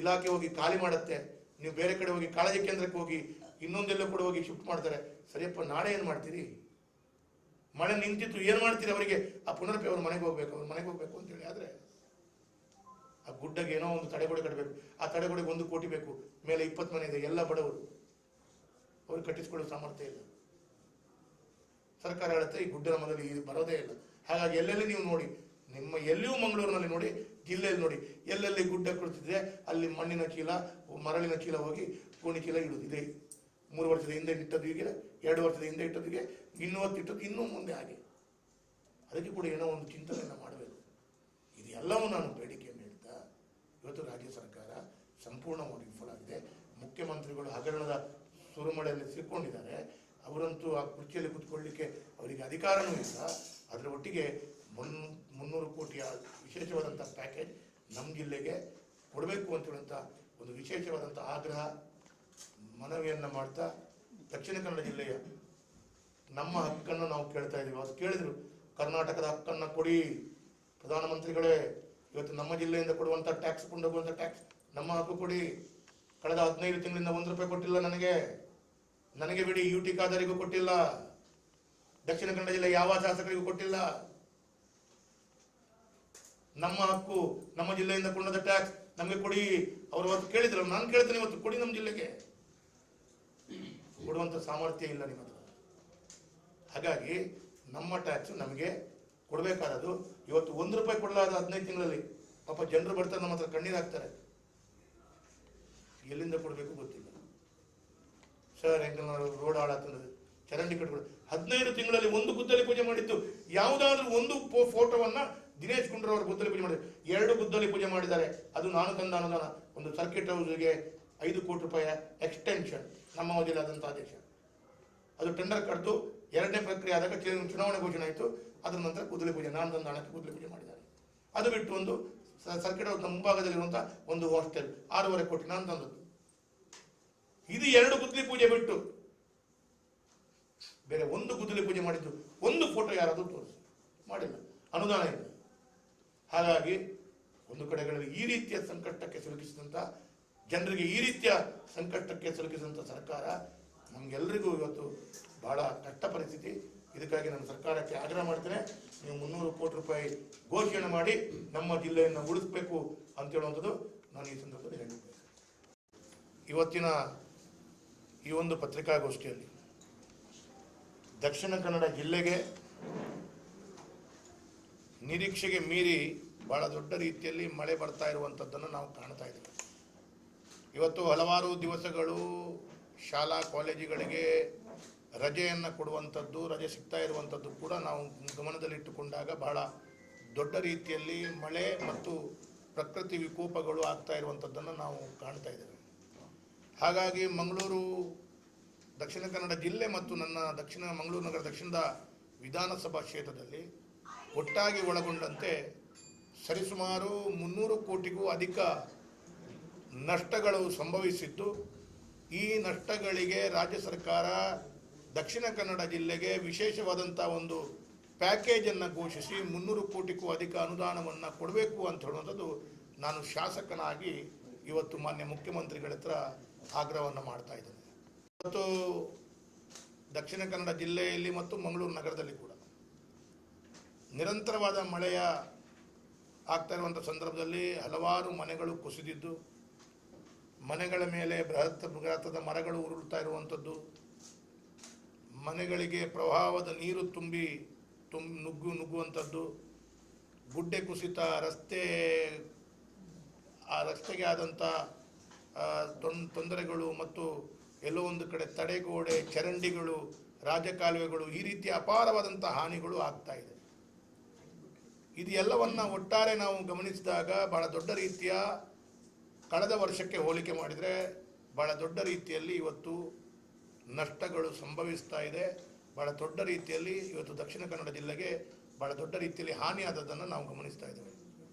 Speaker 1: ಇಲಾಖೆ ಹೋಗಿ ಖಾಲಿ ಮಾಡುತ್ತೆ, ನೀವು ಬೇರೆ ಕಡೆ ಹೋಗಿ ಕಾಳಜಿ ಕೇಂದ್ರಕ್ಕೆ ಹೋಗಿ ಇನ್ನೊಂದೆಲ್ಲ ಕೂಡ ಹೋಗಿ ಶಿಫ್ಟ್ ಮಾಡ್ತಾರೆ. ಸರಿಯಪ್ಪ, ನಾಳೆ ಏನು ಮಾಡ್ತೀರಿ? ಮಳೆ ನಿಂತಿತ್ತು, ಏನು ಮಾಡ್ತೀರಿ? ಅವರಿಗೆ ಆ ಪುನರ್ಪಿ ಅವ್ರ ಮನೆಗೆ ಹೋಗ್ಬೇಕು ಅಂತೇಳಿ. ಆದರೆ ಆ ಗುಡ್ಡಗೆ ಏನೋ ಒಂದು ತಡೆಗೋಡೆ ಕಟ್ಟಬೇಕು, ಆ ತಡೆಗೋಡೆಗೆ 1 ಕೋಟಿ ಬೇಕು, ಮೇಲೆ 20 ಮನೆ ಇದೆ, ಎಲ್ಲ ಬಡವರು, ಅವ್ರಿಗೆ ಕಟ್ಟಿಸ್ಕೊಳ್ಳೋ ಸಾಮರ್ಥ್ಯ ಇಲ್ಲ. ಸರ್ಕಾರ ಹೇಳುತ್ತೆ ಈ ಗುಡ್ಡದ ಮೊದಲು ಬರೋದೇ ಇಲ್ಲ. ಹಾಗಾಗಿ ಎಲ್ಲೆಲ್ಲಿ ನೀವು ನೋಡಿ, ನಿಮ್ಮ ಎಲ್ಲಿಯೂ ಮಂಗಳೂರಿನಲ್ಲಿ ನೋಡಿ, ಜಿಲ್ಲೆಯಲ್ಲಿ ನೋಡಿ, ಎಲ್ಲೆಲ್ಲಿ ಗುಡ್ಡ ಕುಳಿತಿದ್ರೆ ಅಲ್ಲಿ ಮಣ್ಣಿನ ಚೀಲ, ಮರಳಿನ ಚೀಲ ಹೋಗಿ ಗೋಣಿ ಚೀಲ ಇಡುವುದು. ಇದೆ 3 ವರ್ಷದ ಹಿಂದೆ ಇಟ್ಟದ್ದು ಹೀಗೆ, 2 ವರ್ಷದ ಹಿಂದೆ ಇಟ್ಟದಿಗೆ, ಇನ್ನೂ ಇಟ್ಟದ್ದು ಇನ್ನೂ ಮುಂದೆ ಹಾಗೆ. ಅದಕ್ಕೆ ಕೂಡ ಏನೋ ಒಂದು ಚಿಂತನೆಯನ್ನು ಮಾಡಬೇಕು. ಇದು ಎಲ್ಲವೂ ನಾನು ಬೇಡಿಕೆಯನ್ನು ಹೇಳ್ತಾ, ಇವತ್ತು ರಾಜ್ಯ ಸರ್ಕಾರ ಸಂಪೂರ್ಣವಾಗಿ ವಿಫಲವಾಗಿದೆ. ಮುಖ್ಯಮಂತ್ರಿಗಳು ಹಗರಣದ ಸುರುಮಳೆಯಲ್ಲಿ ಸಿಕ್ಕೊಂಡಿದ್ದಾರೆ. ಅವರಂತೂ ಆ ಕುರ್ಚಿಯಲ್ಲಿ ಕೂತ್ಕೊಳ್ಳಿಕ್ಕೆ ಅವರಿಗೆ ಅಧಿಕಾರವೂ ಇಲ್ಲ. ಅದರ ಒಟ್ಟಿಗೆ 300 ಕೋಟಿಯ ವಿಶೇಷವಾದಂಥ ಪ್ಯಾಕೇಜ್ ನಮ್ಮ ಜಿಲ್ಲೆಗೆ ಕೊಡಬೇಕು ಅಂತ ಹೇಳುವಂಥ ಒಂದು ವಿಶೇಷವಾದಂಥ ಆಗ್ರಹ ಮನವಿಯನ್ನು ಮಾಡ್ತಾ, ದಕ್ಷಿಣ ಕನ್ನಡ ಜಿಲ್ಲೆಯ ನಮ್ಮ ಹಕ್ಕನ್ನು ನಾವು ಕೇಳ್ತಾ ಇದ್ದೀವಿ. ಅದು ಕೇಳಿದ್ರು, ಕರ್ನಾಟಕದ ಹಕ್ಕನ್ನು ಕೊಡಿ ಪ್ರಧಾನಮಂತ್ರಿಗಳೇ, ಇವತ್ತು ನಮ್ಮ ಜಿಲ್ಲೆಯಿಂದ ಕೊಡುವಂಥ ಟ್ಯಾಕ್ಸ್ ಕೊಂಡೋಗುವಂಥ ಟ್ಯಾಕ್ಸ್ ನಮ್ಮ ಹಕ್ಕು ಕೊಡಿ. ಕಳೆದ 15 ತಿಂಗಳಿಂದ ₹1 ಕೊಟ್ಟಿಲ್ಲ ನನಗೆ ಬಿಡಿ, UT ಖಾದರಿಗೂ ಕೊಟ್ಟಿಲ್ಲ, ದಕ್ಷಿಣ ಕನ್ನಡ ಜಿಲ್ಲೆ ಯಾವ ಶಾಸಕರಿಗೂ ಕೊಟ್ಟಿಲ್ಲ. ನಮ್ಮ ಹಕ್ಕು, ನಮ್ಮ ಜಿಲ್ಲೆಯಿಂದ ಕೊಂಡದ ಟ್ಯಾಕ್ಸ್ ನಮಗೆ ಕೊಡಿ. ಅವರು ಅವತ್ತು ಕೇಳಿದ್ರು, ನಾನು ಕೇಳ್ತೇನೆ ಇವತ್ತು ಕೊಡಿ, ನಮ್ಮ ಜಿಲ್ಲೆಗೆ ಕೊಡುವಂಥ ಸಾಮರ್ಥ್ಯ ಇಲ್ಲ ನಿಮ್ಮ ಹತ್ರ. ಹಾಗಾಗಿ ನಮ್ಮ ಟ್ಯಾಕ್ಸ್ ನಮಗೆ ಕೊಡಬೇಕಾದದು. ಇವತ್ತು ₹1 ಕೊಡಲಾದ 15 ತಿಂಗಳಲ್ಲಿ ಪಾಪ ಜನರು ಬರ್ತಾರೆ, ನಮ್ಮ ಹತ್ರ ಕಣ್ಣೀರು ಹಾಕ್ತಾರೆ. ಎಲ್ಲಿಂದ ಕೊಡಬೇಕು ಗೊತ್ತಿಲ್ಲ. ಸರ್ ಹೆಂಗೆ ರೋಡ್ ಹಾಳಾಗ್ತದೆ, ಚರಂಡಿ ಕಟ್ಟುಗಳು 15 ತಿಂಗಳಲ್ಲಿ ಒಂದು ಗುದ್ದಲಿ ಪೂಜೆ ಮಾಡಿದ್ದು. ಯಾವುದಾದ್ರೂ ಒಂದು ಫೋಟೋವನ್ನ ದಿನೇಶ್ ಗುಂಡೂರಾವ್ ಅವರು ಗುದ್ದಲಿ ಪೂಜೆ ಮಾಡಿದ್ದಾರೆ. 2 ಗುದ್ದಲಿ ಪೂಜೆ ಮಾಡಿದ್ದಾರೆ. ಅದು ನಾನು ತಂದ ಅನುದಾನ. ಒಂದು ಸರ್ಕಿಟ್ ಹೌಸ್ಗೆ 5 ಕೋಟಿ ರೂಪಾಯಿ ಎಕ್ಸ್ಟೆನ್ಷನ್ ನಮ್ಮ ಅವಧಿಯಲ್ಲಿ ಆದಂಥ ಆದೇಶ. ಅದು ಟೆಂಡರ್ ಕರೆದು 2ನೇ ಪ್ರಕ್ರಿಯೆ ಆದಾಗ ಚುನಾವಣೆ ಘೋಷಣೆ ಆಯಿತು. ಅದರ ನಂತರ ಗುದ್ದಲಿ ಪೂಜೆ ನಾನು ತಂದ ಹಣಕ್ಕೆ ಗುದ್ದಲಿ ಪೂಜೆ ಮಾಡಿದ್ದಾರೆ. ಅದು ಬಿಟ್ಟು ಒಂದು ಸರ್ಕಿಟ್ ಹೌಸ್ನ ಮುಂಭಾಗದಲ್ಲಿರುವಂಥ ಒಂದು ಹಾಸ್ಟೆಲ್ 6.5 ಕೋಟಿ ನಾನು ತಂದದ್ದು. ಇದು 2 ಗುದ್ದಲಿ ಪೂಜೆ ಬಿಟ್ಟು ಬೇರೆ ಒಂದು ಗುದ್ದಲಿ ಪೂಜೆ ಮಾಡಿದ್ದು ಒಂದು ಫೋಟೋ ಯಾರಾದರೂ ತೋರಿಸಿ ಮಾಡಿಲ್ಲ. ಅನುದಾನ ಇಲ್ಲ. ಹಾಗಾಗಿ ಒಂದು ಕಡೆಗಳಲ್ಲಿ ಈ ರೀತಿಯ ಸಂಕಷ್ಟಕ್ಕೆ ಸಿಲುಕಿಸಿದಂಥ ಜನರಿಗೆ ಈ ರೀತಿಯ ಸಂಕಷ್ಟಕ್ಕೆ ಸಿಲುಕಿಸಿದಂಥ ಸರ್ಕಾರ ನಮಗೆಲ್ಲರಿಗೂ ಇವತ್ತು ಬಹಳ ಕಷ್ಟ ಪರಿಸ್ಥಿತಿ. ಇದಕ್ಕಾಗಿ ನಾನು ಸರ್ಕಾರಕ್ಕೆ ಆಗ್ರಹ ಮಾಡ್ತೇನೆ, ನೀವು 300 ಕೋಟಿ ರೂಪಾಯಿ ಘೋಷಣೆ ಮಾಡಿ ನಮ್ಮ ಜಿಲ್ಲೆಯನ್ನು ಉಳಿಸಬೇಕು ಅಂತ ಹೇಳುವಂಥದ್ದು ನಾನು ಈ ಸಂದರ್ಭದಲ್ಲಿ ಹೇಳಿದ್ದೇನೆ. ಇವತ್ತಿನ ಈ ಒಂದು ಪತ್ರಿಕಾಗೋಷ್ಠಿಯಲ್ಲಿ ದಕ್ಷಿಣ ಕನ್ನಡ ಜಿಲ್ಲೆಗೆ ನಿರೀಕ್ಷೆಗೆ ಮೀರಿ ಬಹಳ ದೊಡ್ಡ ರೀತಿಯಲ್ಲಿ ಮಳೆ ಬರ್ತಾ ಇರುವಂಥದ್ದನ್ನು ನಾವು ಕಾಣ್ತಾ ಇದ್ದೇವೆ. ಇವತ್ತು ಹಲವಾರು ದಿವಸಗಳು ಶಾಲಾ ಕಾಲೇಜುಗಳಿಗೆ ರಜೆಯನ್ನು ಕೊಡುವಂಥದ್ದು, ರಜೆ ಸಿಗ್ತಾ ಇರುವಂಥದ್ದು ಕೂಡ ನಾವು ಗಮನದಲ್ಲಿಟ್ಟುಕೊಂಡಾಗ ಬಹಳ ದೊಡ್ಡ ರೀತಿಯಲ್ಲಿ ಮಳೆ ಮತ್ತು ಪ್ರಕೃತಿ ವಿಕೋಪಗಳು ಆಗ್ತಾ ಇರುವಂಥದ್ದನ್ನು ನಾವು ಕಾಣ್ತಾ ಇದ್ದೇವೆ. ಹಾಗಾಗಿ ಮಂಗಳೂರು ದಕ್ಷಿಣ ಕನ್ನಡ ಜಿಲ್ಲೆ ಮತ್ತು ನನ್ನ ಮಂಗಳೂರು ನಗರ ದಕ್ಷಿಣದ ವಿಧಾನಸಭಾ ಕ್ಷೇತ್ರದಲ್ಲಿ ಒಟ್ಟಾಗಿ ಒಳಗೊಂಡಂತೆ ಸರಿಸುಮಾರು 300 ಕೋಟಿಗೂ ಅಧಿಕ ನಷ್ಟಗಳು ಸಂಭವಿಸಿದ್ದು, ಈ ನಷ್ಟಗಳಿಗೆ ರಾಜ್ಯ ಸರ್ಕಾರ ದಕ್ಷಿಣ ಕನ್ನಡ ಜಿಲ್ಲೆಗೆ ವಿಶೇಷವಾದಂಥ ಒಂದು ಪ್ಯಾಕೇಜನ್ನು ಘೋಷಿಸಿ 300 ಕೋಟಿಗೂ ಅಧಿಕ ಅನುದಾನವನ್ನು ಕೊಡಬೇಕು ಅಂತ ಹೇಳುವಂಥದ್ದು ನಾನು ಶಾಸಕನಾಗಿ ಇವತ್ತು ಮಾನ್ಯ ಮುಖ್ಯಮಂತ್ರಿಗಳ ಹತ್ರ ಆಗ್ರಹವನ್ನು ಮಾಡ್ತಾ ಇದ್ದೇನೆ. ಇವತ್ತು ದಕ್ಷಿಣ ಕನ್ನಡ ಜಿಲ್ಲೆಯಲ್ಲಿ ಮತ್ತು ಮಂಗಳೂರು ನಗರದಲ್ಲಿ ಕೂಡ ನಿರಂತರವಾದ ಮಳೆಯ ಆಗ್ತಾ ಇರುವಂಥ ಸಂದರ್ಭದಲ್ಲಿ ಹಲವಾರು ಮನೆಗಳು ಕುಸಿದಿದ್ದು, ಮನೆಗಳ ಮೇಲೆ ಬೃಹತ್ ಮರಗಳು ಉರುಳ್ತಾ ಇರುವಂಥದ್ದು, ಮನೆಗಳಿಗೆ ಪ್ರವಾಹದ ನೀರು ನುಗ್ಗುವಂಥದ್ದು, ಗುಡ್ಡೆ ಕುಸಿತ, ರಸ್ತೆಗೆ ಆದಂಥ ತೊಂದರೆಗಳು ಮತ್ತು ಎಲ್ಲೋ ಒಂದು ಕಡೆ ತಡೆಗೋಡೆ, ಚರಂಡಿಗಳು, ರಾಜಕಾಲುವೆಗಳು, ಈ ರೀತಿಯ ಅಪಾರವಾದಂಥ ಹಾನಿಗಳು ಆಗ್ತಾ ಇದೆ. ಇದು ಎಲ್ಲವನ್ನ ಒಟ್ಟಾರೆ ನಾವು ಗಮನಿಸಿದಾಗ ಬಹಳ ದೊಡ್ಡ ರೀತಿಯ ಕಳೆದ ವರ್ಷಕ್ಕೆ ಹೋಲಿಕೆ ಮಾಡಿದರೆ ಬಹಳ ದೊಡ್ಡ ರೀತಿಯಲ್ಲಿ ಇವತ್ತು ನಷ್ಟಗಳು ಸಂಭವಿಸ್ತಾ ಇದೆ. ಬಹಳ ದೊಡ್ಡ ರೀತಿಯಲ್ಲಿ ಇವತ್ತು ದಕ್ಷಿಣ ಕನ್ನಡ ಜಿಲ್ಲೆಗೆ ಬಹಳ ದೊಡ್ಡ ರೀತಿಯಲ್ಲಿ ಹಾನಿಯಾದದ್ದನ್ನು ನಾವು ಗಮನಿಸ್ತಾ ಇದ್ದೇವೆ.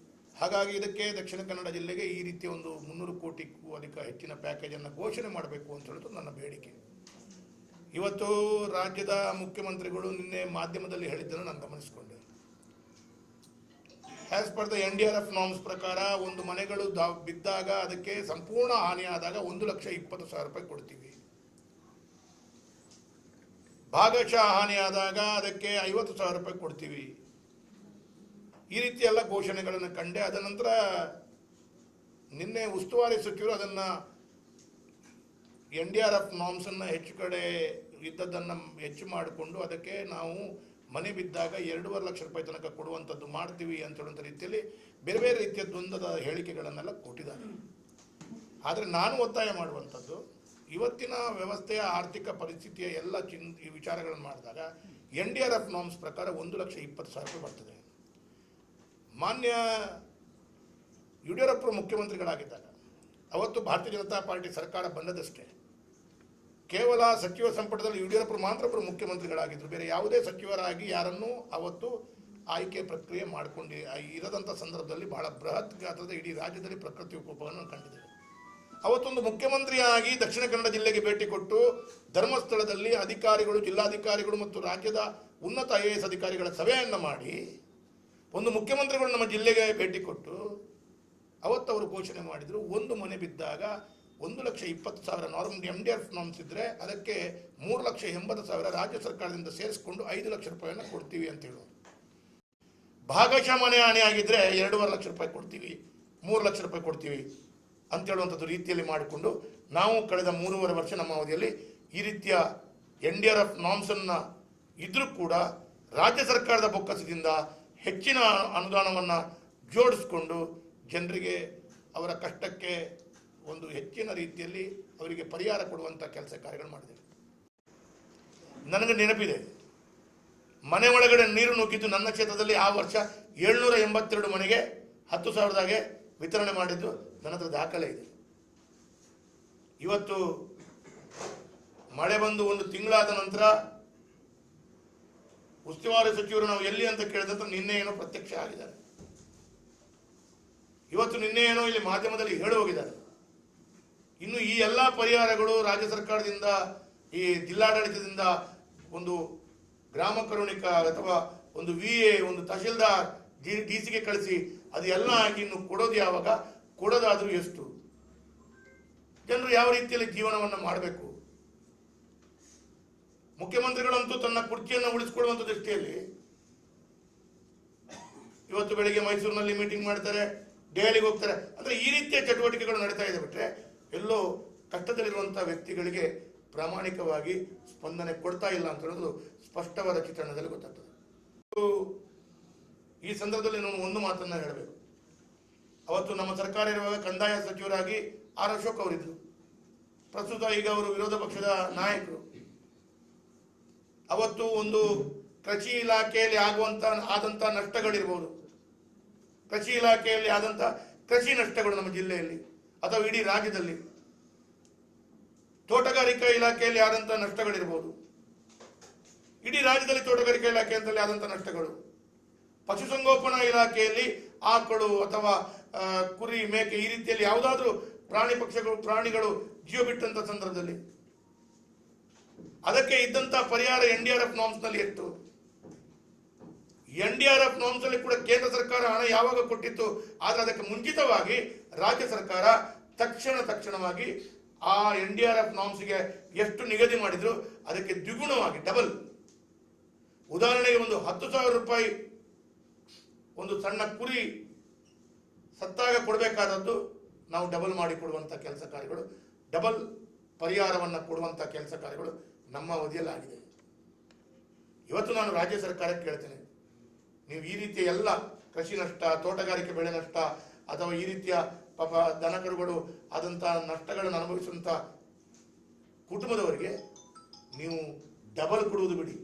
Speaker 1: ಹಾಗಾಗಿ ಇದಕ್ಕೆ ದಕ್ಷಿಣ ಕನ್ನಡ ಜಿಲ್ಲೆಗೆ ಈ ರೀತಿಯ ಒಂದು 300 ಕೋಟಿಗೂ ಅಧಿಕ ಹೆಚ್ಚಿನ ಪ್ಯಾಕೇಜನ್ನು ಘೋಷಣೆ ಮಾಡಬೇಕು ಅಂತ ಹೇಳೋದು ನನ್ನ ಬೇಡಿಕೆ. ಇವತ್ತು ರಾಜ್ಯದ ಮುಖ್ಯಮಂತ್ರಿಗಳು ನಿನ್ನೆ ಮಾಧ್ಯಮದಲ್ಲಿ ಹೇಳಿದ್ದನ್ನು ನಾನು ಗಮನಿಸಿಕೊಂಡೆ. As per the NDRF norms ಪ್ರಕಾರ ಒಂದು ಮನೆಗಳು ಬಿದ್ದಾಗ ಅದಕ್ಕೆ ಸಂಪೂರ್ಣ ಹಾನಿಯಾದಾಗ 1,20,000 ರೂಪಾಯಿ ಕೊಡ್ತೀವಿ. ಭಾಗಶಃ ಹಾನಿಯಾದಾಗ ಅದಕ್ಕೆ 50,000 ರೂಪಾಯಿ ಕೊಡ್ತೀವಿ. ಈ ರೀತಿ ಎಲ್ಲ ಘೋಷಣೆಗಳನ್ನು ಕಂಡೆ. ಅದ ನಂತರ ನಿನ್ನೆ ಉಸ್ತುವಾರಿ ಸಚಿವರು ಅದನ್ನು NDRF ನಾರ್ಮ್ಸನ್ನು ಹೆಚ್ಚು ಕಡೆ ಇದ್ದದ್ದನ್ನು ಹೆಚ್ಚು ಮಾಡಿಕೊಂಡು ಅದಕ್ಕೆ ನಾವು ಮನೆ ಬಿದ್ದಾಗ 2.5 ಲಕ್ಷ ರೂಪಾಯಿ ತನಕ ಕೊಡುವಂಥದ್ದು ಮಾಡ್ತೀವಿ ಅಂತ ಹೇಳುವಂಥ ರೀತಿಯಲ್ಲಿ ಬೇರೆ ಬೇರೆ ರೀತಿಯ ದ್ವಂದ್ವದ ಹೇಳಿಕೆಗಳನ್ನೆಲ್ಲ ಕೊಟ್ಟಿದ್ದಾರೆ. ಆದರೆ ನಾನು ಒತ್ತಾಯ ಮಾಡುವಂಥದ್ದು, ಇವತ್ತಿನ ವ್ಯವಸ್ಥೆಯ ಆರ್ಥಿಕ ಪರಿಸ್ಥಿತಿಯ ಎಲ್ಲ ಈ ವಿಚಾರಗಳನ್ನು ಮಾಡಿದಾಗ NDRF ನಾರ್ಮ್ಸ್ ಪ್ರಕಾರ 1,20,000 ರೂಪಾಯಿ ಬರ್ತದೆ. ಮಾನ್ಯ ಯಡಿಯೂರಪ್ಪರು ಮುಖ್ಯಮಂತ್ರಿಗಳಾಗಿದ್ದಾಗ ಅವತ್ತು ಭಾರತೀಯ ಜನತಾ ಪಾರ್ಟಿ ಸರ್ಕಾರ ಬಂದದಷ್ಟೇ. ಕೇವಲ ಸಚಿವ ಸಂಪುಟದಲ್ಲಿ ಯಡಿಯೂರಪ್ಪರು ಮಾತ್ರ ಮುಖ್ಯಮಂತ್ರಿಗಳಾಗಿದ್ದರು. ಬೇರೆ ಯಾವುದೇ ಸಚಿವರಾಗಿ ಯಾರನ್ನೂ ಅವತ್ತು ಆಯ್ಕೆ ಪ್ರಕ್ರಿಯೆ ಮಾಡಿಕೊಂಡು ಇರದಂಥ ಸಂದರ್ಭದಲ್ಲಿ ಬಹಳ ಬೃಹತ್ ಗಾತ್ರದ ಇಡೀ ರಾಜ್ಯದಲ್ಲಿ ಪ್ರಕೃತಿ ವಿಕೋಪವನ್ನು ಕಂಡಿದ್ದೇವೆ. ಅವತ್ತೊಂದು ಮುಖ್ಯಮಂತ್ರಿಯಾಗಿ ದಕ್ಷಿಣ ಕನ್ನಡ ಜಿಲ್ಲೆಗೆ ಭೇಟಿ ಕೊಟ್ಟು ಧರ್ಮಸ್ಥಳದಲ್ಲಿ ಅಧಿಕಾರಿಗಳು, ಜಿಲ್ಲಾಧಿಕಾರಿಗಳು ಮತ್ತು ರಾಜ್ಯದ ಉನ್ನತ IAS ಅಧಿಕಾರಿಗಳ ಸಭೆಯನ್ನು ಮಾಡಿ ಒಂದು ಮುಖ್ಯಮಂತ್ರಿಗಳು ನಮ್ಮ ಜಿಲ್ಲೆಗೆ ಭೇಟಿ ಕೊಟ್ಟು ಅವತ್ತು ಅವರು ಘೋಷಣೆ ಮಾಡಿದರು, ಒಂದು ಮನೆ ಬಿದ್ದಾಗ 1,20,000 NDRF ನಾರ್ಮ್ಸ್ ಇದ್ದರೆ ಅದಕ್ಕೆ 3,80,000 ರಾಜ್ಯ ಸರ್ಕಾರದಿಂದ ಸೇರಿಸಿಕೊಂಡು 5 ಲಕ್ಷ ರೂಪಾಯಿಯನ್ನು ಕೊಡ್ತೀವಿ ಅಂತ ಹೇಳೋದು. ಭಾಗಶಃ ಮನೆ ಹಾನಿಯಾಗಿದ್ದರೆ 2.5 ಲಕ್ಷ ರೂಪಾಯಿ ಕೊಡ್ತೀವಿ, 3 ಲಕ್ಷ ರೂಪಾಯಿ ಕೊಡ್ತೀವಿ ಅಂತ ಹೇಳುವಂಥದ್ದು ರೀತಿಯಲ್ಲಿ ಮಾಡಿಕೊಂಡು ನಾವು ಕಳೆದ 3.5 ವರ್ಷ ನಮ್ಮ ಅವಧಿಯಲ್ಲಿ ಈ ರೀತಿಯ NDRF ನಾರ್ಮ್ಸನ್ನು ಇದ್ರೂ ಕೂಡ ರಾಜ್ಯ ಸರ್ಕಾರದ ಬೊಕ್ಕಸದಿಂದ ಹೆಚ್ಚಿನ ಅನುದಾನವನ್ನು ಜೋಡಿಸ್ಕೊಂಡು ಜನರಿಗೆ ಅವರ ಕಷ್ಟಕ್ಕೆ ಒಂದು ಹೆಚ್ಚಿನ ರೀತಿಯಲ್ಲಿ ಅವರಿಗೆ ಪರಿಹಾರ ಕೊಡುವಂಥ ಕೆಲಸ ಕಾರ್ಯಗಳು ಮಾಡಿದ್ದೇವೆ. ನನಗೆ ನೆನಪಿದೆ, ಮನೆ ಒಳಗಡೆ ನೀರು ನುಗ್ಗಿದ್ದು ನನ್ನ ಕ್ಷೇತ್ರದಲ್ಲಿ ಆ ವರ್ಷ 782 ಮನೆಗೆ 10,000ದಾಗೆ ವಿತರಣೆ ಮಾಡಿದ್ದು ನನ್ನ ಹತ್ರ ದಾಖಲೆ ಇದೆ. ಇವತ್ತು ಮಳೆ ಬಂದು 1 ತಿಂಗಳಾದ ನಂತರ ಉಸ್ತುವಾರಿ ಸಚಿವರು ನಾವು ಎಲ್ಲಿ ಅಂತ ಕೇಳಿದಂತ ನಿನ್ನೆ ಏನೋ ಪ್ರತ್ಯಕ್ಷ ಆಗಿದ್ದಾರೆ. ಇವತ್ತು ನಿನ್ನೆ ಏನೋ ಇಲ್ಲಿ ಮಾಧ್ಯಮದಲ್ಲಿ ಹೇಳಿ ಹೋಗಿದ್ದಾರೆ. ಇನ್ನು ಈ ಎಲ್ಲ ಪರಿಹಾರಗಳು ರಾಜ್ಯ ಸರ್ಕಾರದಿಂದ, ಈ ಜಿಲ್ಲಾಡಳಿತದಿಂದ ಒಂದು ಗ್ರಾಮ ಕರುಣಿಕ ಅಥವಾ ಒಂದು VA, ಒಂದು ತಹಶೀಲ್ದಾರ್, DC ಕಳಿಸಿ ಅದು ಎಲ್ಲ ಆಗಿ ಇನ್ನು ಕೊಡೋದು ಯಾವಾಗ, ಕೊಡೋದಾದ್ರೂ ಎಷ್ಟು, ಜನರು ಯಾವ ರೀತಿಯಲ್ಲಿ ಜೀವನವನ್ನು ಮಾಡಬೇಕು. ಮುಖ್ಯಮಂತ್ರಿಗಳಂತೂ ತನ್ನ ಕುರ್ಚಿಯನ್ನು ಉಳಿಸಿಕೊಳ್ಳುವಂಥ ದೃಷ್ಟಿಯಲ್ಲಿ ಇವತ್ತು ಬೆಳಿಗ್ಗೆ ಮೈಸೂರಿನಲ್ಲಿ ಮೀಟಿಂಗ್ ಮಾಡ್ತಾರೆ, ದೆಹಲಿಗೆ ಹೋಗ್ತಾರೆ. ಅಂದ್ರೆ ಈ ರೀತಿಯ ಚಟುವಟಿಕೆಗಳು ನಡೀತಾ ಇದೆ ಬಿಟ್ರೆ ಎಲ್ಲೋ ಕಷ್ಟದಲ್ಲಿರುವಂತಹ ವ್ಯಕ್ತಿಗಳಿಗೆ ಪ್ರಾಮಾಣಿಕವಾಗಿ ಸ್ಪಂದನೆ ಕೊಡ್ತಾ ಇಲ್ಲ ಅಂತ ಹೇಳೋದು ಸ್ಪಷ್ಟವಾದ ಚಿತ್ರಣದಲ್ಲಿ ಗೊತ್ತಾಗ್ತದೆ. ಈ ಸಂದರ್ಭದಲ್ಲಿ ನಾನು ಒಂದು ಮಾತನ್ನ ಹೇಳಬೇಕು. ಅವತ್ತು ನಮ್ಮ ಸರ್ಕಾರ ಇರುವಾಗ ಕಂದಾಯ ಸಚಿವರಾಗಿ ಆರ್ ಅಶೋಕ್ ಅವರಿದ್ರು. ಪ್ರಸ್ತುತ ಈಗ ಅವರು ವಿರೋಧ ಪಕ್ಷದ ನಾಯಕರು. ಅವತ್ತು ಒಂದು ಕೃಷಿ ಇಲಾಖೆಯಲ್ಲಿ ಆದಂತ ನಷ್ಟಗಳಿರ್ಬೋದು, ಕೃಷಿ ಇಲಾಖೆಯಲ್ಲಿ ಆದಂತ ಕೃಷಿ ನಷ್ಟಗಳು ನಮ್ಮ ಜಿಲ್ಲೆಯಲ್ಲಿ ಅಥವಾ ಇಡೀ ರಾಜ್ಯದಲ್ಲಿ, ತೋಟಗಾರಿಕಾ ಇಲಾಖೆಯಲ್ಲಿ ಆದಂತಹ ನಷ್ಟಗಳಿರ್ಬೋದು, ಇಡೀ ರಾಜ್ಯದಲ್ಲಿ ತೋಟಗಾರಿಕಾ ಇಲಾಖೆ ಅಂತಲ್ಲಿ ಆದಂತಹ ನಷ್ಟಗಳು, ಪಶುಸಂಗೋಪನಾ ಇಲಾಖೆಯಲ್ಲಿ ಆಕಳು ಅಥವಾ ಕುರಿ, ಮೇಕೆ ಈ ರೀತಿಯಲ್ಲಿ ಯಾವುದಾದ್ರೂ ಪ್ರಾಣಿಗಳು ಜೀವ ಬಿಟ್ಟಂತ ಸಂದರ್ಭದಲ್ಲಿ ಅದಕ್ಕೆ ಇದ್ದಂತ ಪರಿಹಾರ NDRF ನಾರ್ಮ್ಸ್ ನಲ್ಲಿ ಎಷ್ಟು, NDRF ನಾರ್ಮ್ಸ್ ಅಲ್ಲಿ ಕೂಡ ಕೇಂದ್ರ ಸರ್ಕಾರ ಹಣ ಯಾವಾಗ ಕೊಟ್ಟಿತ್ತು, ಆದ್ರೆ ಅದಕ್ಕೆ ಮುಂಚಿತವಾಗಿ ರಾಜ್ಯ ಸರ್ಕಾರ ತಕ್ಷಣವಾಗಿ ಆ NDRF ನಾರ್ಮ್ಸ್ಗೆ ಎಷ್ಟು ನಿಗದಿ ಮಾಡಿದ್ರು ಅದಕ್ಕೆ ದ್ವಿಗುಣವಾಗಿ ಡಬಲ್. ಉದಾಹರಣೆಗೆ ಒಂದು 10,000 ರೂಪಾಯಿ ಒಂದು ಸಣ್ಣ ಕುರಿ ಸತ್ತಾಗ ಕೊಡಬೇಕಾದದ್ದು ನಾವು ಡಬಲ್ ಮಾಡಿ ಕೊಡುವಂತ ಕೆಲಸ ಕಾರ್ಯಗಳು, ಡಬಲ್ ಪರಿಹಾರವನ್ನ ಕೊಡುವಂತ ಕೆಲಸ ಕಾರ್ಯಗಳು ನಮ್ಮ ಅವಧಿಯಲ್ಲಿ ಆಗಿದೆ. ಇವತ್ತು ನಾನು ರಾಜ್ಯ ಸರ್ಕಾರಕ್ಕೆ ಕೇಳ್ತೇನೆ, ನೀವು ಈ ರೀತಿಯ ಎಲ್ಲ ಕೃಷಿ ನಷ್ಟ, ತೋಟಗಾರಿಕೆ ಬೆಳೆ ನಷ್ಟ ಅಥವಾ ಈ ರೀತಿಯ ಪಾಪ ದನಕರುಗಳು ಆದಂತಹ ನಷ್ಟಗಳನ್ನು ಅನುಭವಿಸುವಂತ ಕುಟುಂಬದವರಿಗೆ ನೀವು ಡಬಲ್ ಕೊಡುವುದು ಬಿಡಿ,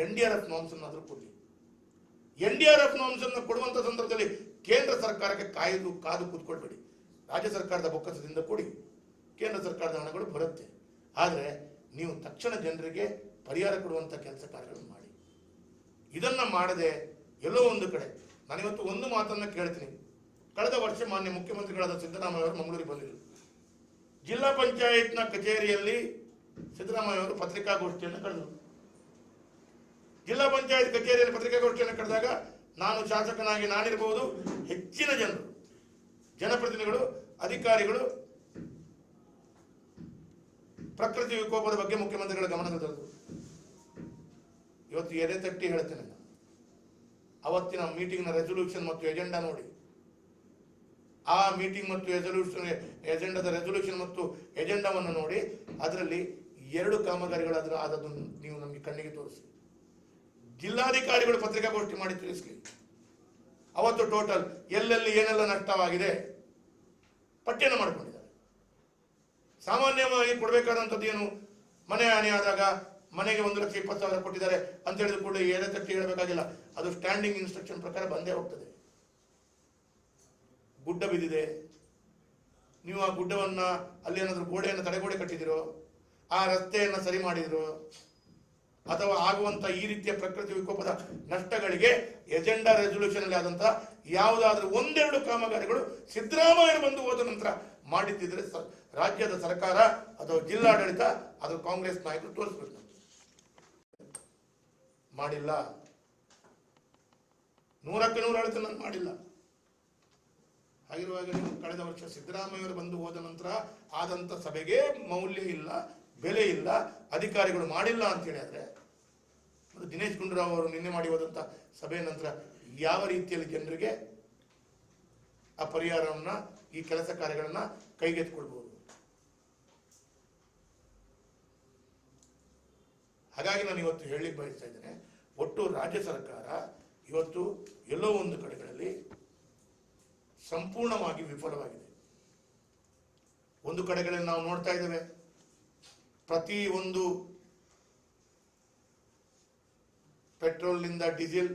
Speaker 1: NDRF ನಾರ್ಮ್ಸ್ ಅನ್ನಾದರೂ ಕೊಡಿ. NDRF ನಾರ್ಮ್ಸ್ ಅನ್ನು ಕೊಡುವಂತ ಸಂದರ್ಭದಲ್ಲಿ ಕೇಂದ್ರ ಸರ್ಕಾರಕ್ಕೆ ಕಾದು ಕೂತ್ಕೊಳ್ಬೇಡಿ. ರಾಜ್ಯ ಸರ್ಕಾರದ ಬೊಕ್ಕಸದಿಂದ ಕೊಡಿ, ಕೇಂದ್ರ ಸರ್ಕಾರದ ಹಣಗಳು ಬರುತ್ತೆ. ಆದರೆ ನೀವು ತಕ್ಷಣ ಜನರಿಗೆ ಪರಿಹಾರ ಕೊಡುವಂತ ಕೆಲಸ ಕಾರ್ಯಗಳನ್ನು ಮಾಡಿ. ಇದನ್ನ ಮಾಡದೆ ಎಲ್ಲೋ ಒಂದು ಕಡೆ ನಾನಿವತ್ತು ಒಂದು ಮಾತನ್ನ ಕೇಳ್ತೀನಿ. ಕಳೆದ ವರ್ಷ ಮಾನ್ಯ ಮುಖ್ಯಮಂತ್ರಿಗಳಾದ ಸಿದ್ದರಾಮಯ್ಯ ಅವರು ಮಂಗಳೂರಿಗೆ ಬಂದಿದ್ದರು. ಜಿಲ್ಲಾ ಪಂಚಾಯತ್ನ ಕಚೇರಿಯಲ್ಲಿ ಸಿದ್ದರಾಮಯ್ಯ ಅವರು ಪತ್ರಿಕಾಗೋಷ್ಠಿಯನ್ನು ಕರೆದರು. ಜಿಲ್ಲಾ ಪಂಚಾಯತ್ ಕಚೇರಿಯಲ್ಲಿ ಪತ್ರಿಕಾಗೋಷ್ಠಿಯನ್ನು ಕರೆದಾಗ ನಾನು ಶಾಸಕನಾಗಿ ನಾನಿರಬಹುದು, ಹೆಚ್ಚಿನ ಜನರು, ಜನಪ್ರತಿನಿಧಿಗಳು, ಅಧಿಕಾರಿಗಳು ಪ್ರಕೃತಿ ವಿಕೋಪದ ಬಗ್ಗೆ ಮುಖ್ಯಮಂತ್ರಿಗಳ ಗಮನಕ್ಕೆ ತಂದರು. ಇವತ್ತು ಎದೆ ತಟ್ಟಿ ಹೇಳ್ತೇನೆ, ಅವತ್ತಿನ ಮೀಟಿಂಗ್ನ ರೆಸೊಲ್ಯೂಷನ್ ಮತ್ತು ಎಜೆಂಡಾ ನೋಡಿ. ಆ ಮೀಟಿಂಗ್ ಮತ್ತು ರೆಸೊಲ್ಯೂಷನ್ ಮತ್ತು ಎಜೆಂಡಾವನ್ನು ನೋಡಿ, ಅದರಲ್ಲಿ 2 ಕಾಮಗಾರಿಗಳಾದ್ರೂ ಆದದ್ದು ನೀವು ನಮಗೆ ಕಣ್ಣಿಗೆ ತೋರಿಸಿ. ಜಿಲ್ಲಾಧಿಕಾರಿಗಳು ಪತ್ರಿಕಾಗೋಷ್ಠಿ ಮಾಡಿ ತಿಳಿಸಲಿ. ಅವತ್ತು ಟೋಟಲ್ ಎಲ್ಲೆಲ್ಲಿ ಏನೆಲ್ಲ ನಷ್ಟವಾಗಿದೆ ಪಟ್ಟಿಯನ್ನು ಮಾಡಿಕೊಂಡಿದ್ದಾರೆ. ಸಾಮಾನ್ಯವಾಗಿ ಕೊಡಬೇಕಾದಂಥದ್ದು ಏನು, ಮನೆ ಹಾನಿ ಆದಾಗ ಮನೆಗೆ 1,20,000 ಕೊಟ್ಟಿದ್ದಾರೆ ಅಂತ ಹೇಳಿದ ಕೂಡ ಎದೆ ತಟ್ಟಿ ಹೇಳಬೇಕಾಗಿಲ್ಲ. ಅದು ಸ್ಟ್ಯಾಂಡಿಂಗ್ ಇನ್ಸ್ಟ್ರಕ್ಷನ್ ಪ್ರಕಾರ ಬಂದೇ ಹೋಗ್ತದೆ. ಗುಡ್ಡ ಬಿದ್ದಿದೆ, ನೀವು ಆ ಗುಡ್ಡವನ್ನ ಅಲ್ಲಿ ಏನಾದರೂ ಗೋಡೆಯನ್ನು ತಡೆಗೋಡೆ ಕಟ್ಟಿದಿರೋ, ಆ ರಸ್ತೆಯನ್ನು ಸರಿ ಮಾಡಿದಿರೋ, ಅಥವಾ ಆಗುವಂತ ಈ ರೀತಿಯ ಪ್ರಕೃತಿ ವಿಕೋಪದ ನಷ್ಟಗಳಿಗೆ ಎಜೆಂಡಾ ರೆಸೊಲ್ಯೂಷನ್ ಅಲ್ಲಿ ಆದಂತಹ ಯಾವುದಾದ್ರೂ 1-2 ಕಾಮಗಾರಿಗಳು ಸಿದ್ದರಾಮಯ್ಯ ಬಂದು ಹೋದ ನಂತರ ಮಾಡಿದ್ದಿದ್ರೆ ರಾಜ್ಯದ ಸರ್ಕಾರ ಅಥವಾ ಜಿಲ್ಲಾಡಳಿತ ಅಥವಾ ಕಾಂಗ್ರೆಸ್ ನಾಯಕರು ತೋರಿಸ್ಬೇಕು. ಮಾಡಿಲ್ಲ, 100ಕ್ಕೆ 100 ಆಡಳಿತ ನಾನು ಮಾಡಿಲ್ಲ. ಹಾಗಿರುವಾಗ ನೀವು ಕಳೆದ ವರ್ಷ ಸಿದ್ದರಾಮಯ್ಯವರು ಬಂದು ಹೋದ ನಂತರ ಆದಂತ ಸಭೆಗೆ ಮೌಲ್ಯ ಇಲ್ಲ, ಬೆಲೆ ಇಲ್ಲ, ಅಧಿಕಾರಿಗಳು ಮಾಡಿಲ್ಲ ಅಂತ ಹೇಳಿದ್ರೆ, ದಿನೇಶ್ ಗುಂಡೂರಾವ್ ಅವರು ನಿನ್ನೆ ಮಾಡಿ ಹೋದಂತ ಸಭೆಯ ನಂತರ ಯಾವ ರೀತಿಯಲ್ಲಿ ಜನರಿಗೆ ಆ ಪರಿಹಾರವನ್ನ, ಈ ಕೆಲಸ ಕಾರ್ಯಗಳನ್ನ ಕೈಗೆತ್ತಿಕೊಳ್ಬಹುದು. ಹಾಗಾಗಿ ನಾನು ಇವತ್ತು ಹೇಳಲಿಕ್ಕೆ ಬಯಸ್ತಾ ಇದ್ದೇನೆ, ಒಟ್ಟು ರಾಜ್ಯ ಸರ್ಕಾರ ಇವತ್ತು ಎಲ್ಲೋ ಒಂದು ಕಡೆಗಳಲ್ಲಿ ಸಂಪೂರ್ಣವಾಗಿ ವಿಫಲವಾಗಿದೆ. ಒಂದು ಕಡೆಗಳಲ್ಲಿ ನಾವು ನೋಡ್ತಾ ಇದ್ದೇವೆ, ಪ್ರತಿ ಒಂದು ಪೆಟ್ರೋಲ್ನಿಂದ ಡೀಸೆಲ್,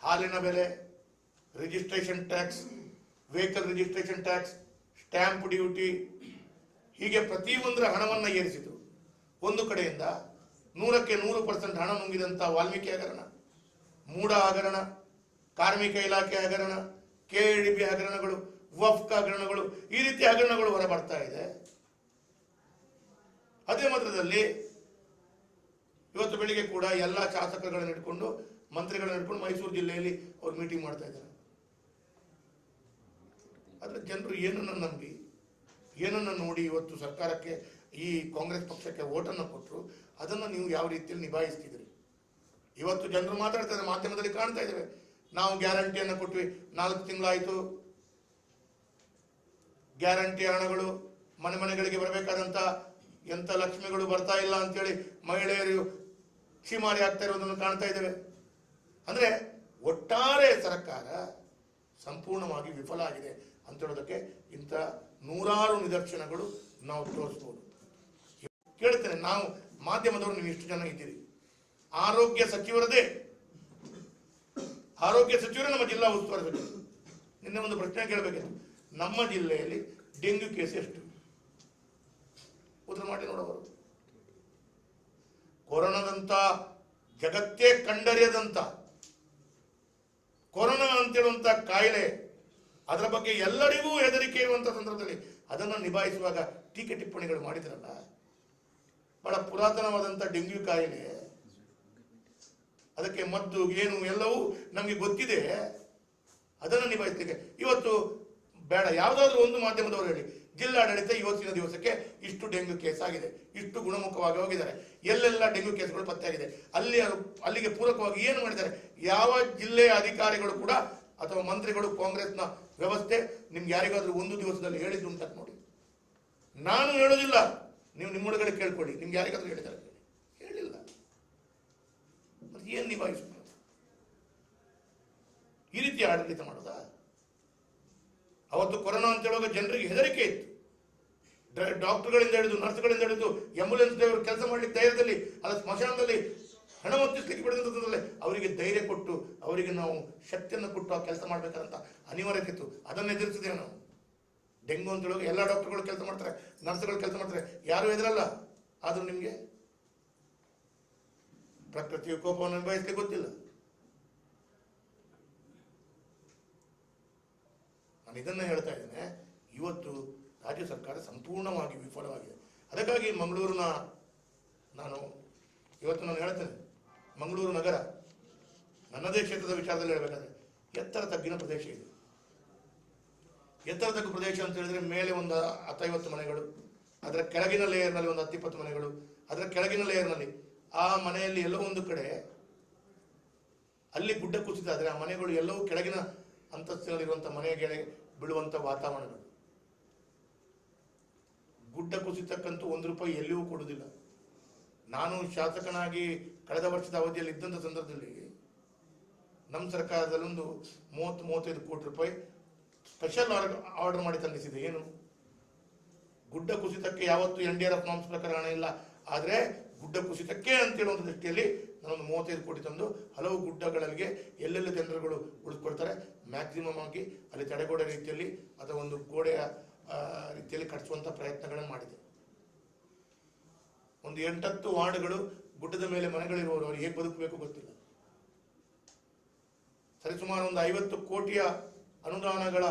Speaker 1: ಹಾಲಿನ ಬೆಲೆ, registration tax, vehicle registration tax, stamp duty, ಹೀಗೆ ಪ್ರತಿಯೊಂದರ ಹಣವನ್ನು ಏರಿಸಿದರು. ಒಂದು ಕಡೆಯಿಂದ 100ಕ್ಕೆ 100% ಹಣ ನುಂಗಿದಂಥ ವಾಲ್ಮೀಕಿ ಹಗರಣ, ಮೂಡ ಹಗರಣ, ಕಾರ್ಮಿಕ ಇಲಾಖೆ ಹಗರಣ, KADB ಹಗರಣಗಳು, ವಫ್ಕ್ ಹಗರಣಗಳು, ಈ ರೀತಿ ಹಗರಣಗಳು ಹೊರಬರ್ತಾ ಇದೆ. ಅದೇ ಮಾತ್ರದಲ್ಲಿ ಇವತ್ತು ಬೆಳಿಗ್ಗೆ ಕೂಡ ಎಲ್ಲ ಶಾಸಕರುಗಳನ್ನು ಇಟ್ಕೊಂಡು, ಮಂತ್ರಿಗಳನ್ನ ಇಟ್ಕೊಂಡು ಮೈಸೂರು ಜಿಲ್ಲೆಯಲ್ಲಿ ಅವ್ರು ಮೀಟಿಂಗ್ ಮಾಡ್ತಾ ಇದ್ದಾರೆ. ಆದರೆ ಜನರು ಏನನ್ನು ನಂಬಿ, ಏನನ್ನು ನೋಡಿ ಇವತ್ತು ಸರ್ಕಾರಕ್ಕೆ, ಈ ಕಾಂಗ್ರೆಸ್ ಪಕ್ಷಕ್ಕೆ ಓಟನ್ನು ಕೊಟ್ಟರು, ಅದನ್ನು ನೀವು ಯಾವ ರೀತಿಯಲ್ಲಿ ನಿಭಾಯಿಸ್ತಿದ್ದೀರಿ? ಇವತ್ತು ಜನರು ಮಾತಾಡ್ತಾ ಇದ್ದಾರೆ, ಮಾಧ್ಯಮದಲ್ಲಿ ಕಾಣ್ತಾ ಇದ್ದೇವೆ, ನಾವು ಗ್ಯಾರಂಟಿಯನ್ನು ಕೊಟ್ವಿ, 4 ತಿಂಗಳಾಯಿತು, ಗ್ಯಾರಂಟಿ ಹಣಗಳು ಮನೆ ಮನೆಗಳಿಗೆ ಬರಬೇಕಾದಂಥ ಎಂಥ ಲಕ್ಷ್ಮಿಗಳು ಬರ್ತಾ ಇಲ್ಲ ಅಂತೇಳಿ ಮಹಿಳೆಯರು ಕ್ಷಿಮಾರಿ ಆಗ್ತಾ ಇರೋದನ್ನು ಕಾಣ್ತಾ ಇದ್ದೇವೆ. ಅಂದರೆ ಒಟ್ಟಾರೆ ಸರ್ಕಾರ ಸಂಪೂರ್ಣವಾಗಿ ವಿಫಲ ಆಗಿದೆ ಅಂತ ಹೇಳೋದಕ್ಕೆ ಇಂಥ ನೂರಾರು ನಿದರ್ಶನಗಳು ನಾವು ತೋರಿಸ್ಬೋದು. ಕೇಳ್ತೇನೆ, ನಾವು ಮಾಧ್ಯಮದವರು ನೀವು ಎಷ್ಟು ಜನ ಇದ್ದೀರಿ? ಆರೋಗ್ಯ ಸಚಿವರೇ ನಮ್ಮ ಜಿಲ್ಲಾ ಉಸ್ತುವಾರಿ ಸಚಿವರು. ನಿನ್ನೆ ಒಂದು ಪ್ರಶ್ನೆ ಕೇಳಬೇಕಿತ್ತು, ನಮ್ಮ ಜಿಲ್ಲೆಯಲ್ಲಿ ಡೆಂಗ್ಯೂ ಕೇಸ್ ಎಷ್ಟು? ಉತ್ತರ ಮಾಡಿ ನೋಡವರು. ಕೊರೋನಾದಂತ ಜಗತ್ತೇ ಕಂಡರಿಯದಂತ ಕೊರೋನಾ ಅಂತೇಳುವಂತ ಕಾಯಿಲೆ, ಅದರ ಬಗ್ಗೆ ಎಲ್ಲರಿಗೂ ಹೆದರಿಕೆ ಇರುವಂತ ಸಂದರ್ಭದಲ್ಲಿ ಅದನ್ನು ನಿಭಾಯಿಸುವಾಗ ಟೀಕೆ ಟಿಪ್ಪಣಿಗಳು ಮಾಡಿದ್ರಲ್ಲ. ಬಹಳ ಪುರಾತನವಾದಂಥ ಡೆಂಗ್ಯೂ ಕಾಯಿಲೆ, ಅದಕ್ಕೆ ಮದ್ದು ಏನು ಎಲ್ಲವೂ ನಮಗೆ ಗೊತ್ತಿದೆ. ಅದನ್ನು ನಿಭಾಯಿಸಲಿಕ್ಕೆ ಇವತ್ತು ಬೇಡ, ಯಾವುದಾದ್ರೂ ಒಂದು ಮಾಧ್ಯಮದವರು ಹೇಳಿ, ಜಿಲ್ಲಾಡಳಿತ ಇವತ್ತಿನ ದಿವಸಕ್ಕೆ ಇಷ್ಟು ಡೆಂಗ್ಯೂ ಕೇಸ್ ಆಗಿದೆ, ಇಷ್ಟು ಗುಣಮುಖವಾಗಿ ಹೋಗಿದ್ದಾರೆ, ಎಲ್ಲೆಲ್ಲ ಡೆಂಗ್ಯೂ ಕೇಸ್ಗಳು ಪತ್ತೆಯಾಗಿದೆ, ಅಲ್ಲಿಗೆ ಪೂರಕವಾಗಿ ಏನು ಮಾಡಿದ್ದಾರೆ? ಯಾವ ಜಿಲ್ಲೆಯ ಅಧಿಕಾರಿಗಳು ಕೂಡ ಅಥವಾ ಮಂತ್ರಿಗಳು, ಕಾಂಗ್ರೆಸ್ನ ವ್ಯವಸ್ಥೆ ನಿಮ್ಗೆ ಯಾರಿಗಾದ್ರೂ ಒಂದು ದಿವಸದಲ್ಲಿ ಹೇಳಿದ್ದು ಅಂತ ನೋಡಿ. ನಾನು ಹೇಳೋದಿಲ್ಲ, ನೀವು ನಿಮ್ಮೊಳಗಡೆ ಕೇಳ್ಕೊಳ್ಳಿ, ನಿಮ್ಗೆ ಯಾರಿಗಾದ್ರೂ ಹೇಳಿದ್ದಾರೆ? ಹೇಳಿಲ್ಲ. ಮತ್ತೆ ಏನು ನಿಭಾಯಿಸ್ಬೋದು? ಈ ರೀತಿ ಆಡಳಿತ ಮಾಡೋದಾ? ಅವತ್ತು ಕೊರೋನಾ ಅಂತ ಹೇಳುವಾಗ ಜನರಿಗೆ ಹೆದರಿಕೆ ಇತ್ತು. ಡಾಕ್ಟರ್ಗಳಿಂದ ಹಿಡಿದು, ನರ್ಸ್ಗಳಿಂದ ಹಿಡಿದು, ಆಂಬ್ಯುಲೆನ್ಸ್ ಡ್ರೈವರ್ ಕೆಲಸ ಮಾಡಲಿಕ್ಕೆ ಧೈರ್ಯದಲ್ಲಿ, ಅಲ್ಲ ಸ್ಮಶಾನದಲ್ಲಿ ಹಣ ಒತ್ತಿಸ್ಲಿಕ್ಕೆ ಬಿಡದಂತಂದ್ರೆ ಅವರಿಗೆ ಧೈರ್ಯ ಕೊಟ್ಟು, ಅವರಿಗೆ ನಾವು ಶಕ್ತಿಯನ್ನು ಕೊಟ್ಟು ಆ ಕೆಲಸ ಮಾಡಬೇಕಾದಂತ ಅನಿವಾರ್ಯತೆ ಇತ್ತು. ಅದನ್ನು ಎದುರಿಸಿದ್ದೇವೆ ನಾವು. ಡೆಂಗು ಅಂತ ಹೇಳುವಾಗ ಎಲ್ಲ ಡಾಕ್ಟರ್ಗಳು ಕೆಲಸ ಮಾಡ್ತಾರೆ, ನರ್ಸ್ಗಳು ಕೆಲಸ ಮಾಡ್ತಾರೆ, ಯಾರು ಎದುರಲ್ಲ. ಆದ್ರೂ ನಿಮಗೆ ಪ್ರಕೃತಿ ವಿಕೋಪವನ್ನು ನಿಭಾಯಿಸಲಿಕ್ಕೆ ಗೊತ್ತಿಲ್ಲ. ನಾನು ಇದನ್ನ ಹೇಳ್ತಾ ಇದ್ದೇನೆ, ಇವತ್ತು ರಾಜ್ಯ ಸರ್ಕಾರ ಸಂಪೂರ್ಣವಾಗಿ ವಿಫಲವಾಗಿದೆ. ಅದಕ್ಕಾಗಿ ಮಂಗಳೂರಿನ ನಾನು ಹೇಳ್ತೇನೆ, ಮಂಗಳೂರು ನಗರ ನನ್ನದೇ ಕ್ಷೇತ್ರದ ವಿಚಾರದಲ್ಲಿ ಹೇಳಬೇಕಾದ್ರೆ ಎತ್ತರ ತಗ್ಗಿನ ಪ್ರದೇಶ ಇದೆ. ಎತ್ತರ ತಗ್ಗು ಪ್ರದೇಶ ಅಂತ ಹೇಳಿದ್ರೆ ಮೇಲೆ ಒಂದು 50 ಮನೆಗಳು, ಅದರ ಕೆಳಗಿನ ಲೇಯರ್ನಲ್ಲಿ ಒಂದು 10-20 ಮನೆಗಳು, ಅದರ ಕೆಳಗಿನ ಲೇಯರ್ನಲ್ಲಿ ಆ ಮನೆಯಲ್ಲಿ ಎಲ್ಲೋ ಒಂದು ಕಡೆ ಅಲ್ಲಿ ಗುಡ್ಡ ಕುಸಿತ ಆದರೆ ಆ ಮನೆಗಳು ಎಲ್ಲವೂ ಕೆಳಗಿನ ಅಂತಸ್ತಿನಲ್ಲಿರುವಂಥ ಮನೆಗೆ ಬೀಳುವಂಥ ವಾತಾವರಣಗಳು. ಗುಡ್ಡ ಕುಸಿತಕ್ಕಂತೂ ₹1 ಎಲ್ಲಿಯೂ ಕೊಡುವುದಿಲ್ಲ. ನಾನು ಶಾಸಕನಾಗಿ ಕಳೆದ ವರ್ಷದ ಅವಧಿಯಲ್ಲಿ ಇದ್ದಂಥ ಸಂದರ್ಭದಲ್ಲಿ ನಮ್ಮ ಸರ್ಕಾರದಲ್ಲಿ ಒಂದು 30-35 ಕೋಟಿ ರೂಪಾಯಿ ಸ್ಪೆಷಲ್ ಆರ್ಡರ್ ಮಾಡಿ ತಂದಿಸಿದೆ. ಏನು? ಗುಡ್ಡ ಕುಸಿತಕ್ಕೆ ಯಾವತ್ತೂ NDRF ನಾಮ್ಸ್ ಪ್ರಕಾರ ಹಣ ಇಲ್ಲ, ಆದರೆ ಗುಡ್ಡ ಕುಸಿತಕ್ಕೆ ಅಂತೇಳುವಂಥ ದೃಷ್ಟಿಯಲ್ಲಿ ನಾನೊಂದು 35 ಕೋಟಿ ತಂದು ಹಲವು ಗುಡ್ಡಗಳಿಗೆ ಎಲ್ಲೆಲ್ಲಿ ಜನರುಗಳು ಉಳಿಸ್ಕೊಳ್ತಾರೆ ಮ್ಯಾಕ್ಸಿಮಮ್ ಆಗಿ ಅಲ್ಲಿ ತಡೆಗೋಡೆ ರೀತಿಯಲ್ಲಿ ಅಥವಾ ಒಂದು ಗೋಡೆಯ ರೀತಿಯಲ್ಲಿ ಕಟ್ಟಿಸುವಂಥ ಪ್ರಯತ್ನಗಳನ್ನು ಮಾಡಿದೆ. ಒಂದು 8-10 ವಾರ್ಡ್ಗಳು ಗುಡ್ಡದ ಮೇಲೆ ಮನೆಗಳಿರುವವರು ಅವ್ರು ಹೇಗೆ ಬದುಕಬೇಕು ಗೊತ್ತಿಲ್ಲ. ಸರಿಸುಮಾರು ಒಂದು 50 ಕೋಟಿಯ ಅನುದಾನಗಳ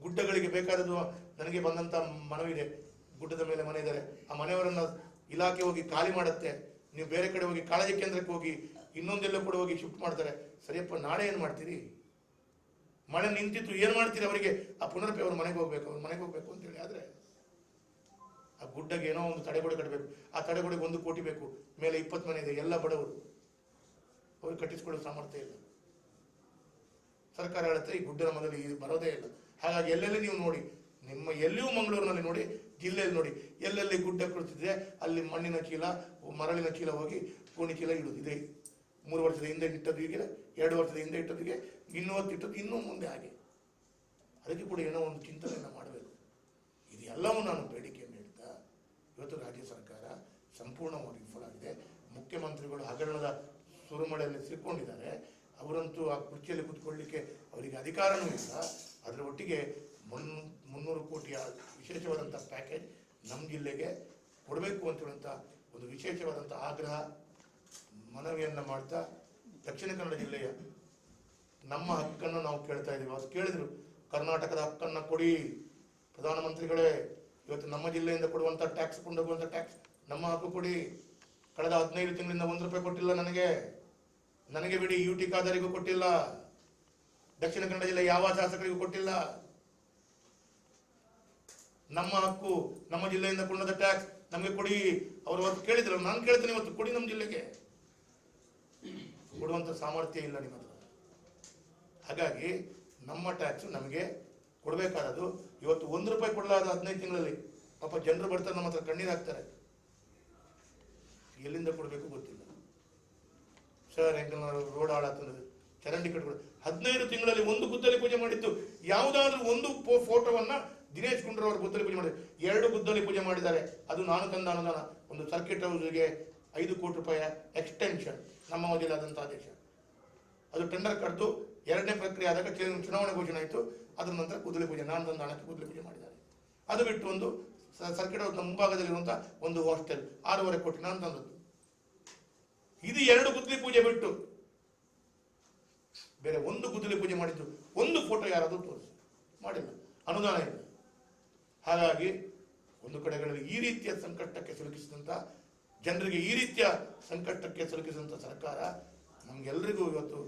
Speaker 1: ಗುಡ್ಡಗಳಿಗೆ ಬೇಕಾದದ್ದು ನನಗೆ ಬಂದಂಥ ಮನವಿದೆ. ಗುಡ್ಡದ ಮೇಲೆ ಮನೆ ಇದ್ದಾರೆ, ಆ ಮನೆಯವರನ್ನ ಇಲಾಖೆ ಹೋಗಿ ಖಾಲಿ ಮಾಡುತ್ತೆ, ನೀವು ಬೇರೆ ಕಡೆ ಹೋಗಿ ಕಾಳಜಿ ಕೇಂದ್ರಕ್ಕೆ ಹೋಗಿ ಇನ್ನೊಂದೆಲ್ಲ ಕೂಡ ಹೋಗಿ ಶಿಫ್ಟ್ ಮಾಡ್ತಾರೆ. ಸರಿಯಪ್ಪ, ನಾಳೆ ಏನು ಮಾಡ್ತೀರಿ? ಮಳೆ ನಿಂತಿತ್ತು, ಏನು ಮಾಡ್ತೀರಿ? ಅವರಿಗೆ ಆ ಪುನರ್ಪಿ ಅವ್ರ ಮನೆಗೆ ಹೋಗ್ಬೇಕು ಅಂತೇಳಿ. ಆದರೆ ಆ ಗುಡ್ಡಗೆ ಏನೋ ಒಂದು ತಡೆಗೋಡೆ ಕಟ್ಟಬೇಕು, ಆ ತಡೆಗೋಡೆಗೆ 1 ಕೋಟಿ ಬೇಕು, ಮೇಲೆ 20 ಮನೆ ಇದೆ, ಎಲ್ಲ ಬಡವರು, ಅವ್ರಿಗೆ ಕಟ್ಟಿಸ್ಕೊಳ್ಳೋ ಸಾಮರ್ಥ್ಯ ಇಲ್ಲ. ಸರ್ಕಾರ ಹೇಳುತ್ತೆ ಈ ಗುಡ್ಡದ ಮೊದಲು ಬರೋದೇ ಇಲ್ಲ. ಹಾಗಾಗಿ ಎಲ್ಲೆಲ್ಲಿ ನೀವು ನೋಡಿ, ನಿಮ್ಮ ಎಲ್ಲಿಯೂ ಮಂಗಳೂರಿನಲ್ಲಿ ನೋಡಿ, ಜಿಲ್ಲೆಯಲ್ಲಿ ನೋಡಿ, ಎಲ್ಲೆಲ್ಲಿ ಗುಡ್ಡ ಕುಳಿತಿದೆ ಅಲ್ಲಿ ಮಣ್ಣಿನ ಚೀಲ, ಮರಳಿನ ಚೀಲ ಹೋಗಿ ಗೋಣಿ ಚೀಲ ಇಡುವುದು. ಇದೆ 3 ವರ್ಷದ ಹಿಂದೆ ಇಟ್ಟದ್ದು, ಈಗ 2 ವರ್ಷದ ಹಿಂದೆ ಇಟ್ಟದಿಗೆ ಇನ್ನೂ ಇಟ್ಟದ್ದು, ಇನ್ನೂ ಮುಂದೆ ಹಾಗೆ. ಅದಕ್ಕೆ ಕೂಡ ಏನೋ ಒಂದು ಚಿಂತನೆಯನ್ನು ಮಾಡಬೇಕು. ಇದು ಎಲ್ಲವೂ ನಾನು ಬೇಡಿಕೆಯನ್ನು ಹೇಳ್ತಾ, ಇವತ್ತು ರಾಜ್ಯ ಸರ್ಕಾರ ಸಂಪೂರ್ಣವಾಗಿ ವಿಫಲ ಆಗಿದೆ. ಮುಖ್ಯಮಂತ್ರಿಗಳು ಹಗರಣದ ಸುರುಮಳೆಯಲ್ಲಿ ಸಿಕ್ಕೊಂಡಿದ್ದಾರೆ. ಅವರಂತೂ ಆ ಕುರ್ಚಿಯಲ್ಲಿ ಕೂತ್ಕೊಳ್ಳಿಕ್ಕೆ ಅವರಿಗೆ ಅಧಿಕಾರವೂ ಇಲ್ಲ. ಅದರ ಒಟ್ಟಿಗೆ 300 ಕೋಟಿಯ ವಿಶೇಷವಾದಂಥ ಪ್ಯಾಕೇಜ್ ನಮ್ಮ ಜಿಲ್ಲೆಗೆ ಕೊಡಬೇಕು ಅಂತ ಹೇಳುವಂಥ ಒಂದು ವಿಶೇಷವಾದಂಥ ಆಗ್ರಹ ಮನವಿಯನ್ನು ಮಾಡ್ತಾ ದಕ್ಷಿಣ ಕನ್ನಡ ಜಿಲ್ಲೆಯ ನಮ್ಮ ಹಕ್ಕನ್ನು ನಾವು ಕೇಳ್ತಾ ಇದ್ದೀವಿ. ಅವ್ರು ಕೇಳಿದ್ರು, ಕರ್ನಾಟಕದ ಹಕ್ಕನ್ನು ಕೊಡಿ ಪ್ರಧಾನಮಂತ್ರಿಗಳೇ, ಇವತ್ತು ನಮ್ಮ ಜಿಲ್ಲೆಯಿಂದ ಕೊಡುವಂಥ ಟ್ಯಾಕ್ಸ್ ಕೊಂಡೋಗುವಂಥ ಟ್ಯಾಕ್ಸ್ ನಮ್ಮ ಹಕ್ಕು ಕೊಡಿ. ಕಳೆದ 15 ತಿಂಗಳಿಂದ 1 ರೂಪಾಯಿ ಕೊಟ್ಟಿಲ್ಲ ನನಗೆ ಬಿಡಿ, UT ಖಾದರಿಗೂ ಕೊಟ್ಟಿಲ್ಲ, ದಕ್ಷಿಣ ಕನ್ನಡ ಜಿಲ್ಲೆ ಯಾವ ಶಾಸಕರಿಗೂ ಕೊಟ್ಟಿಲ್ಲ. ನಮ್ಮ ಹಕ್ಕು, ನಮ್ಮ ಜಿಲ್ಲೆಯಿಂದ ಕೊಂಡದ ಟ್ಯಾಕ್ಸ್ ನಮಗೆ ಕೊಡಿ. ಅವರು ಅವತ್ತು ಕೇಳಿದ್ರು, ನಾನು ಕೇಳ್ತೇನೆ ಇವತ್ತು, ಕೊಡಿ ನಮ್ಮ ಜಿಲ್ಲೆಗೆ. ಕೊಡುವಂಥ ಸಾಮರ್ಥ್ಯ ಇಲ್ಲ ನಿಮ್ಮ ಹತ್ರ. ಹಾಗಾಗಿ ನಮ್ಮ ಟ್ಯಾಕ್ಸ್ ನಮಗೆ ಕೊಡಬೇಕಾದದು. ಇವತ್ತು 1 ರೂಪಾಯಿ ಕೊಡಲಾದ 15 ತಿಂಗಳಲ್ಲಿ ಪಾಪ ಜನರು ಬರ್ತಾರೆ, ನಮ್ಮ ಹತ್ರ ಕಣ್ಣೀರು ಹಾಕ್ತಾರೆ. ಎಲ್ಲಿಂದ ಕೊಡಬೇಕು ಗೊತ್ತಿಲ್ಲ ಸರ್. ಹೆಂಗನವರು ರೋಡ್ ಹಾಳಾಗ್ತದೆ, ಚರಂಡಿ ಕಟ್ಕೊಂಡು 15 ತಿಂಗಳಲ್ಲಿ 1 ಗುದ್ದಲಿ ಪೂಜೆ ಮಾಡಿದ್ದು. ಯಾವುದಾದ್ರೂ ಒಂದು ಫೋಟೋವನ್ನ ದಿನೇಶ್ ಗುಂಡೂರಾವ್ ಅವರು ಗುದ್ದಲಿ ಪೂಜೆ ಮಾಡಿದ್ರು. 2 ಗುದ್ದಲಿ ಪೂಜೆ ಮಾಡಿದ್ದಾರೆ. ಅದು ನಾನು ತಂದ ಅನುದಾನ. ಒಂದು ಸರ್ಕಿಟ್ ಹೌಸ್ಗೆ 5 ಕೋಟಿ ರೂಪಾಯಿ ಎಕ್ಸ್ಟೆನ್ಷನ್ ನಮ್ಮ ವಜಲಾದಂಥ ಆದೇಶ. ಅದು ಟೆಂಡರ್ ಕರೆದು 2ನೇ ಪ್ರಕ್ರಿಯೆ ಆದಾಗ ಚುನಾವಣೆ ಘೋಷಣೆ ಆಯಿತು. ಅದರ ನಂತರ ಗುದ್ದಲಿ ಪೂಜೆ, ನಾನು ತಂದ ಹಣಕ್ಕೆ ಗುದ್ದಲಿ ಪೂಜೆ ಮಾಡಿದ್ದಾರೆ. ಅದು ಬಿಟ್ಟು ಒಂದು ಸರ್ಕಿಟ್ ಹೌಸ್ನ ಮುಂಭಾಗದಲ್ಲಿರುವಂಥ ಒಂದು ಹಾಸ್ಟೆಲ್ 6.5 ಕೋಟಿ ನಾನು ತಂದದ್ದು. ಇದು 2 ಗುದ್ದಲಿ ಪೂಜೆ ಬಿಟ್ಟು ಬೇರೆ 1 ಗುದ್ದಲಿ ಪೂಜೆ ಮಾಡಿದ್ದು, 1 ಫೋಟೋ ಯಾರಾದರೂ ತೋರಿಸಿ, ಮಾಡಿಲ್ಲ, ಅನುದಾನ ಇಲ್ಲ. ಹಾಗಾಗಿ ಒಂದು ಕಡೆಗಳಲ್ಲಿ ಈ ರೀತಿಯ ಸಂಕಷ್ಟಕ್ಕೆ ಸಿಲುಕಿಸಿದಂಥ ಜನರಿಗೆ, ಈ ರೀತಿಯ ಸಂಕಷ್ಟಕ್ಕೆ ಸಿಲುಕಿಸಿದಂಥ ಸರ್ಕಾರ ನಮಗೆಲ್ಲರಿಗೂ ಇವತ್ತು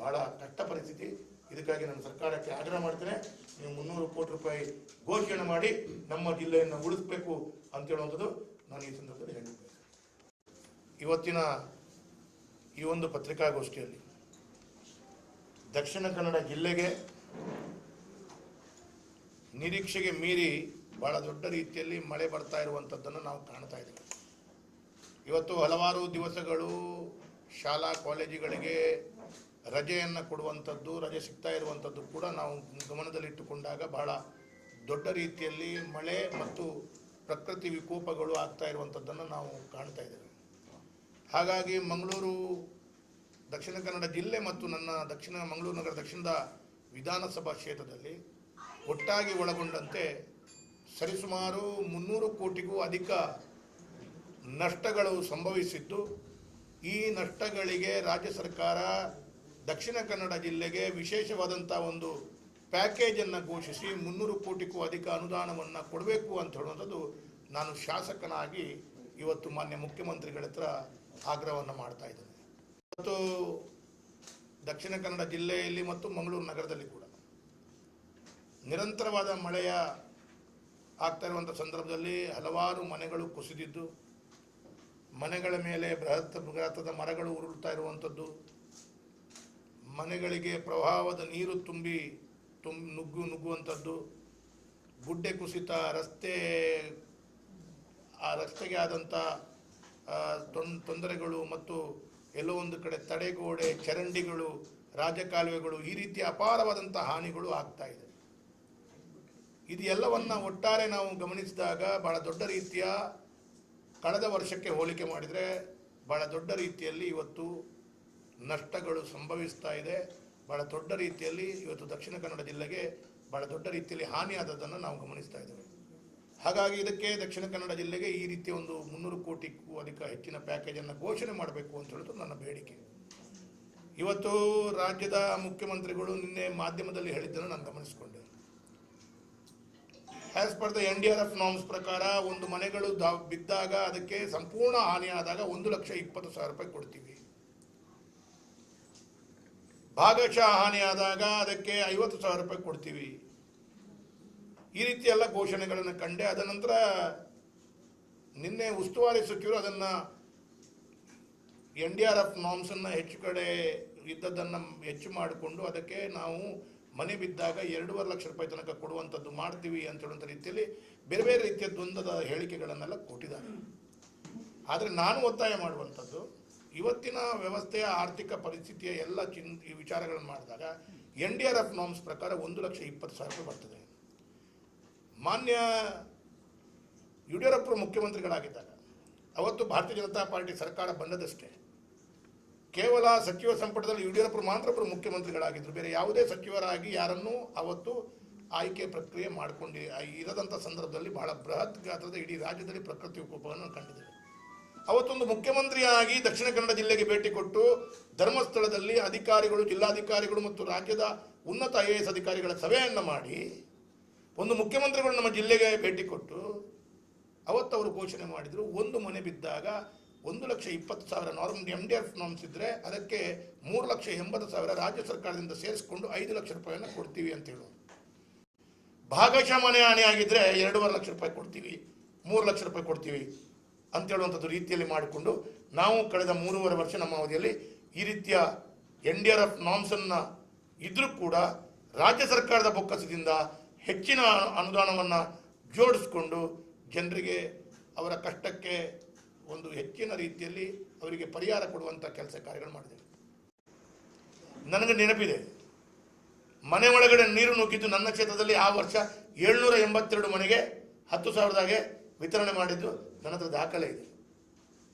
Speaker 1: ಬಹಳ ಕಷ್ಟ ಪರಿಸ್ಥಿತಿ. ಇದಕ್ಕಾಗಿ ನಾನು ಸರ್ಕಾರಕ್ಕೆ ಆಗ್ರಹ ಮಾಡ್ತೇನೆ, ನೀವು 300 ಕೋಟಿ ರೂಪಾಯಿ ಘೋಷಣೆ ಮಾಡಿ ನಮ್ಮ ಜಿಲ್ಲೆಯನ್ನು ಉಳಿಸಬೇಕು ಅಂತ ಹೇಳುವಂಥದ್ದು ನಾನು ಈ ಸಂದರ್ಭದಲ್ಲಿ ಹೇಳಿದ್ದೇನೆ. ಇವತ್ತಿನ ಈ ಒಂದು ಪತ್ರಿಕಾಗೋಷ್ಠಿಯಲ್ಲಿ ದಕ್ಷಿಣ ಕನ್ನಡ ಜಿಲ್ಲೆಗೆ ನಿರೀಕ್ಷೆಗೆ ಮೀರಿ ಬಹಳ ದೊಡ್ಡ ರೀತಿಯಲ್ಲಿ ಮಳೆ ಬರ್ತಾ ಇರುವಂಥದ್ದನ್ನು ನಾವು ಕಾಣ್ತಾ ಇದ್ದೇವೆ. ಇವತ್ತು ಹಲವಾರು ದಿವಸಗಳು ಶಾಲಾ ಕಾಲೇಜುಗಳಿಗೆ ರಜೆಯನ್ನು ಕೊಡುವಂಥದ್ದು, ರಜೆ ಸಿಗ್ತಾ ಇರುವಂಥದ್ದು ಕೂಡ ನಾವು ಗಮನದಲ್ಲಿಟ್ಟುಕೊಂಡಾಗ ಬಹಳ ದೊಡ್ಡ ರೀತಿಯಲ್ಲಿ ಮಳೆ ಮತ್ತು ಪ್ರಕೃತಿ ವಿಕೋಪಗಳು ಆಗ್ತಾ ಇರುವಂಥದ್ದನ್ನು ನಾವು ಕಾಣ್ತಾ ಇದ್ದೇವೆ. ಹಾಗಾಗಿ ಮಂಗಳೂರು ದಕ್ಷಿಣ ಕನ್ನಡ ಜಿಲ್ಲೆ ಮತ್ತು ನನ್ನ ಮಂಗಳೂರು ನಗರ ದಕ್ಷಿಣದ ವಿಧಾನಸಭಾ ಕ್ಷೇತ್ರದಲ್ಲಿ ಒಟ್ಟಾಗಿ ಒಳಗೊಂಡಂತೆ ಸರಿಸುಮಾರು 300 ಕೋಟಿಗೂ ಅಧಿಕ ನಷ್ಟಗಳು ಸಂಭವಿಸಿದ್ದು, ಈ ನಷ್ಟಗಳಿಗೆ ರಾಜ್ಯ ಸರ್ಕಾರ ದಕ್ಷಿಣ ಕನ್ನಡ ಜಿಲ್ಲೆಗೆ ವಿಶೇಷವಾದಂಥ ಒಂದು ಪ್ಯಾಕೇಜನ್ನು ಘೋಷಿಸಿ 300 ಕೋಟಿಗೂ ಅಧಿಕ ಅನುದಾನವನ್ನು ಕೊಡಬೇಕು ಅಂತ ಹೇಳುವಂಥದ್ದು ನಾನು ಶಾಸಕನಾಗಿ ಇವತ್ತು ಮಾನ್ಯ ಮುಖ್ಯಮಂತ್ರಿಗಳ ಹತ್ರ ಆಗ್ರಹವನ್ನು ಮಾಡ್ತಾ ಇದ್ದೇನೆ. ಇವತ್ತು ದಕ್ಷಿಣ ಕನ್ನಡ ಜಿಲ್ಲೆಯಲ್ಲಿ ಮತ್ತು ಮಂಗಳೂರು ನಗರದಲ್ಲಿ ಕೂಡ ನಿರಂತರವಾದ ಮಳೆಯ ಆಗ್ತಾ ಇರುವಂಥ ಸಂದರ್ಭದಲ್ಲಿ ಹಲವಾರು ಮನೆಗಳು ಕುಸಿದಿದ್ದು, ಮನೆಗಳ ಮೇಲೆ ಬೃಹತ್ ಮರಗಳು ಉರುಳ್ತಾ ಇರುವಂಥದ್ದು, ಮನೆಗಳಿಗೆ ಪ್ರವಾಹದ ನೀರು ನುಗ್ಗುವಂಥದ್ದು, ಗುಡ್ಡೆ ಕುಸಿತ, ರಸ್ತೆಗೆ ಆದಂಥ ತೊಂದರೆಗಳು ಮತ್ತು ಎಲ್ಲೋ ಒಂದು ಕಡೆ ತಡೆಗೋಡೆ, ಚರಂಡಿಗಳು, ರಾಜಕಾಲುವೆಗಳು, ಈ ರೀತಿಯ ಅಪಾರವಾದಂಥ ಹಾನಿಗಳು ಆಗ್ತಾ ಇದೆ. ಇದು ಎಲ್ಲವನ್ನ ಒಟ್ಟಾರೆ ನಾವು ಗಮನಿಸಿದಾಗ ಬಹಳ ದೊಡ್ಡ ರೀತಿಯ, ಕಳೆದ ವರ್ಷಕ್ಕೆ ಹೋಲಿಕೆ ಮಾಡಿದರೆ ಬಹಳ ದೊಡ್ಡ ರೀತಿಯಲ್ಲಿ ಇವತ್ತು ನಷ್ಟಗಳು ಸಂಭವಿಸ್ತಾ ಇದೆ. ಬಹಳ ದೊಡ್ಡ ರೀತಿಯಲ್ಲಿ ಇವತ್ತು ದಕ್ಷಿಣ ಕನ್ನಡ ಜಿಲ್ಲೆಗೆ ಬಹಳ ದೊಡ್ಡ ರೀತಿಯಲ್ಲಿ ಹಾನಿಯಾದದ್ದನ್ನು ನಾವು ಗಮನಿಸ್ತಾ ಇದ್ದೇವೆ. ಹಾಗಾಗಿ ಇದಕ್ಕೆ ದಕ್ಷಿಣ ಕನ್ನಡ ಜಿಲ್ಲೆಗೆ ಈ ರೀತಿಯ ಒಂದು 300 ಕೋಟಿಗೂ ಅಧಿಕ ಹೆಚ್ಚಿನ ಪ್ಯಾಕೇಜನ್ನು ಘೋಷಣೆ ಮಾಡಬೇಕು ಅಂತ ಹೇಳೋದು ನನ್ನ ಬೇಡಿಕೆ. ಇವತ್ತು ರಾಜ್ಯದ ಮುಖ್ಯಮಂತ್ರಿಗಳು ನಿನ್ನೆ ಮಾಧ್ಯಮದಲ್ಲಿ ಹೇಳಿದ್ದನ್ನು ನಾನು ಗಮನಿಸಿಕೊಂಡೆ. As per the NDRF norms ಪ್ರಕಾರ ಒಂದು ಮನೆಗಳು ಬಿದ್ದಾಗ ಅದಕ್ಕೆ ಸಂಪೂರ್ಣ ಹಾನಿಯಾದಾಗ 1,20,000 ರೂಪಾಯಿ ಕೊಡ್ತೀವಿ. ಭಾಗಶಃ ಹಾನಿಯಾದಾಗ ಅದಕ್ಕೆ 50,000 ರೂಪಾಯಿ ಕೊಡ್ತೀವಿ. ಈ ರೀತಿ ಎಲ್ಲ ಘೋಷಣೆಗಳನ್ನು ಕಂಡೆ. ಅದ ನಂತರ ನಿನ್ನೆ ಉಸ್ತುವಾರಿ ಸಚಿವರು ಅದನ್ನು NDRF ನಾರ್ಮ್ಸನ್ನು ಹೆಚ್ಚು ಕಡೆ ಇದ್ದದ್ದನ್ನು ಹೆಚ್ಚು ಮಾಡಿಕೊಂಡು ಅದಕ್ಕೆ ನಾವು ಮನೆ ಬಿದ್ದಾಗ 2.5 ಲಕ್ಷ ರೂಪಾಯಿ ತನಕ ಕೊಡುವಂಥದ್ದು ಮಾಡ್ತೀವಿ ಅಂತ ಹೇಳುವಂಥ ರೀತಿಯಲ್ಲಿ ಬೇರೆ ಬೇರೆ ರೀತಿಯ ದ್ವಂದ್ವದ ಹೇಳಿಕೆಗಳನ್ನೆಲ್ಲ ಕೊಟ್ಟಿದ್ದಾರೆ. ಆದರೆ ನಾನು ಒತ್ತಾಯ ಮಾಡುವಂಥದ್ದು, ಇವತ್ತಿನ ವ್ಯವಸ್ಥೆಯ ಆರ್ಥಿಕ ಪರಿಸ್ಥಿತಿಯ ಎಲ್ಲ ಈ ವಿಚಾರಗಳನ್ನು ಮಾಡಿದಾಗ NDRF ನಾರ್ಮ್ಸ್ ಪ್ರಕಾರ 1,20,000 ರೂಪಾಯಿ ಬರ್ತದೆ. ಮಾನ್ಯ ಯಡಿಯೂರಪ್ಪರು ಮುಖ್ಯಮಂತ್ರಿಗಳಾಗಿದ್ದಾಗ ಅವತ್ತು ಭಾರತೀಯ ಜನತಾ ಪಾರ್ಟಿ ಸರ್ಕಾರ ಬಂದದಷ್ಟೇ ಕೇವಲ ಸಚಿವ ಸಂಪುಟದಲ್ಲಿ ಯಡಿಯೂರಪ್ಪರು ಮಾತ್ರ ಒಬ್ಬರು ಮುಖ್ಯಮಂತ್ರಿಗಳಾಗಿದ್ದರು. ಬೇರೆ ಯಾವುದೇ ಸಚಿವರಾಗಿ ಯಾರನ್ನೂ ಅವತ್ತು ಆಯ್ಕೆ ಪ್ರಕ್ರಿಯೆ ಮಾಡಿಕೊಂಡು ಇರದಂಥ ಸಂದರ್ಭದಲ್ಲಿ ಬಹಳ ಬೃಹತ್ ಗಾತ್ರದ ಇಡೀ ರಾಜ್ಯದಲ್ಲಿ ಪ್ರಕೃತಿ ವಿಕೋಪವನ್ನು ಕಂಡಿದ್ದೇವೆ. ಅವತ್ತೊಂದು ಮುಖ್ಯಮಂತ್ರಿಯಾಗಿ ದಕ್ಷಿಣ ಕನ್ನಡ ಜಿಲ್ಲೆಗೆ ಭೇಟಿ ಕೊಟ್ಟು ಧರ್ಮಸ್ಥಳದಲ್ಲಿ ಅಧಿಕಾರಿಗಳು, ಜಿಲ್ಲಾಧಿಕಾರಿಗಳು ಮತ್ತು ರಾಜ್ಯದ ಉನ್ನತ IAS ಅಧಿಕಾರಿಗಳ ಸಭೆಯನ್ನು ಮಾಡಿ ಒಂದು ಮುಖ್ಯಮಂತ್ರಿಗಳು ನಮ್ಮ ಜಿಲ್ಲೆಗೆ ಭೇಟಿ ಕೊಟ್ಟು ಅವತ್ತು ಅವರು ಘೋಷಣೆ ಮಾಡಿದರು, ಒಂದು ಮನೆ ಬಿದ್ದಾಗ 1,20,000 MDF ನಾರ್ಮ್ಸ್ ಇದ್ದರೆ ಅದಕ್ಕೆ 3,80,000 ರಾಜ್ಯ ಸರ್ಕಾರದಿಂದ ಸೇರಿಸಿಕೊಂಡು 5 ಲಕ್ಷ ರೂಪಾಯಿಯನ್ನು ಕೊಡ್ತೀವಿ ಅಂತ ಹೇಳೋದು. ಭಾಗಶಃ ಮನೆ ಹಾನಿ ಆಗಿದ್ದರೆ 2.5 ಲಕ್ಷ ರೂಪಾಯಿ ಕೊಡ್ತೀವಿ, 3 ಲಕ್ಷ ರೂಪಾಯಿ ಕೊಡ್ತೀವಿ ಅಂತ ಹೇಳುವಂಥದ್ದು ರೀತಿಯಲ್ಲಿ ಮಾಡಿಕೊಂಡು ನಾವು ಕಳೆದ 3.5 ವರ್ಷ ನಮ್ಮ ಅವಧಿಯಲ್ಲಿ ಈ ರೀತಿಯ NDRF ನಾರ್ಮ್ಸನ್ನು ಇದ್ರೂ ಕೂಡ ರಾಜ್ಯ ಸರ್ಕಾರದ ಬೊಕ್ಕಸದಿಂದ ಹೆಚ್ಚಿನ ಅನುದಾನವನ್ನು ಜೋಡಿಸ್ಕೊಂಡು ಜನರಿಗೆ ಅವರ ಕಷ್ಟಕ್ಕೆ ಒಂದು ಹೆಚ್ಚಿನ ರೀತಿಯಲ್ಲಿ ಅವರಿಗೆ ಪರಿಹಾರ ಕೊಡುವಂಥ ಕೆಲಸ ಕಾರ್ಯಗಳು ಮಾಡಿದ್ದೇವೆ. ನನಗೆ ನೆನಪಿದೆ, ಮನೆ ಒಳಗಡೆ ನೀರು ನುಗ್ಗಿದ್ದು ನನ್ನ ಕ್ಷೇತ್ರದಲ್ಲಿ ಆ ವರ್ಷ 782 ಮನೆಗೆ 10,000ದಾಗೆ ವಿತರಣೆ ಮಾಡಿದ್ದು ನನ್ನ ಹತ್ರ ದಾಖಲೆ ಇದೆ.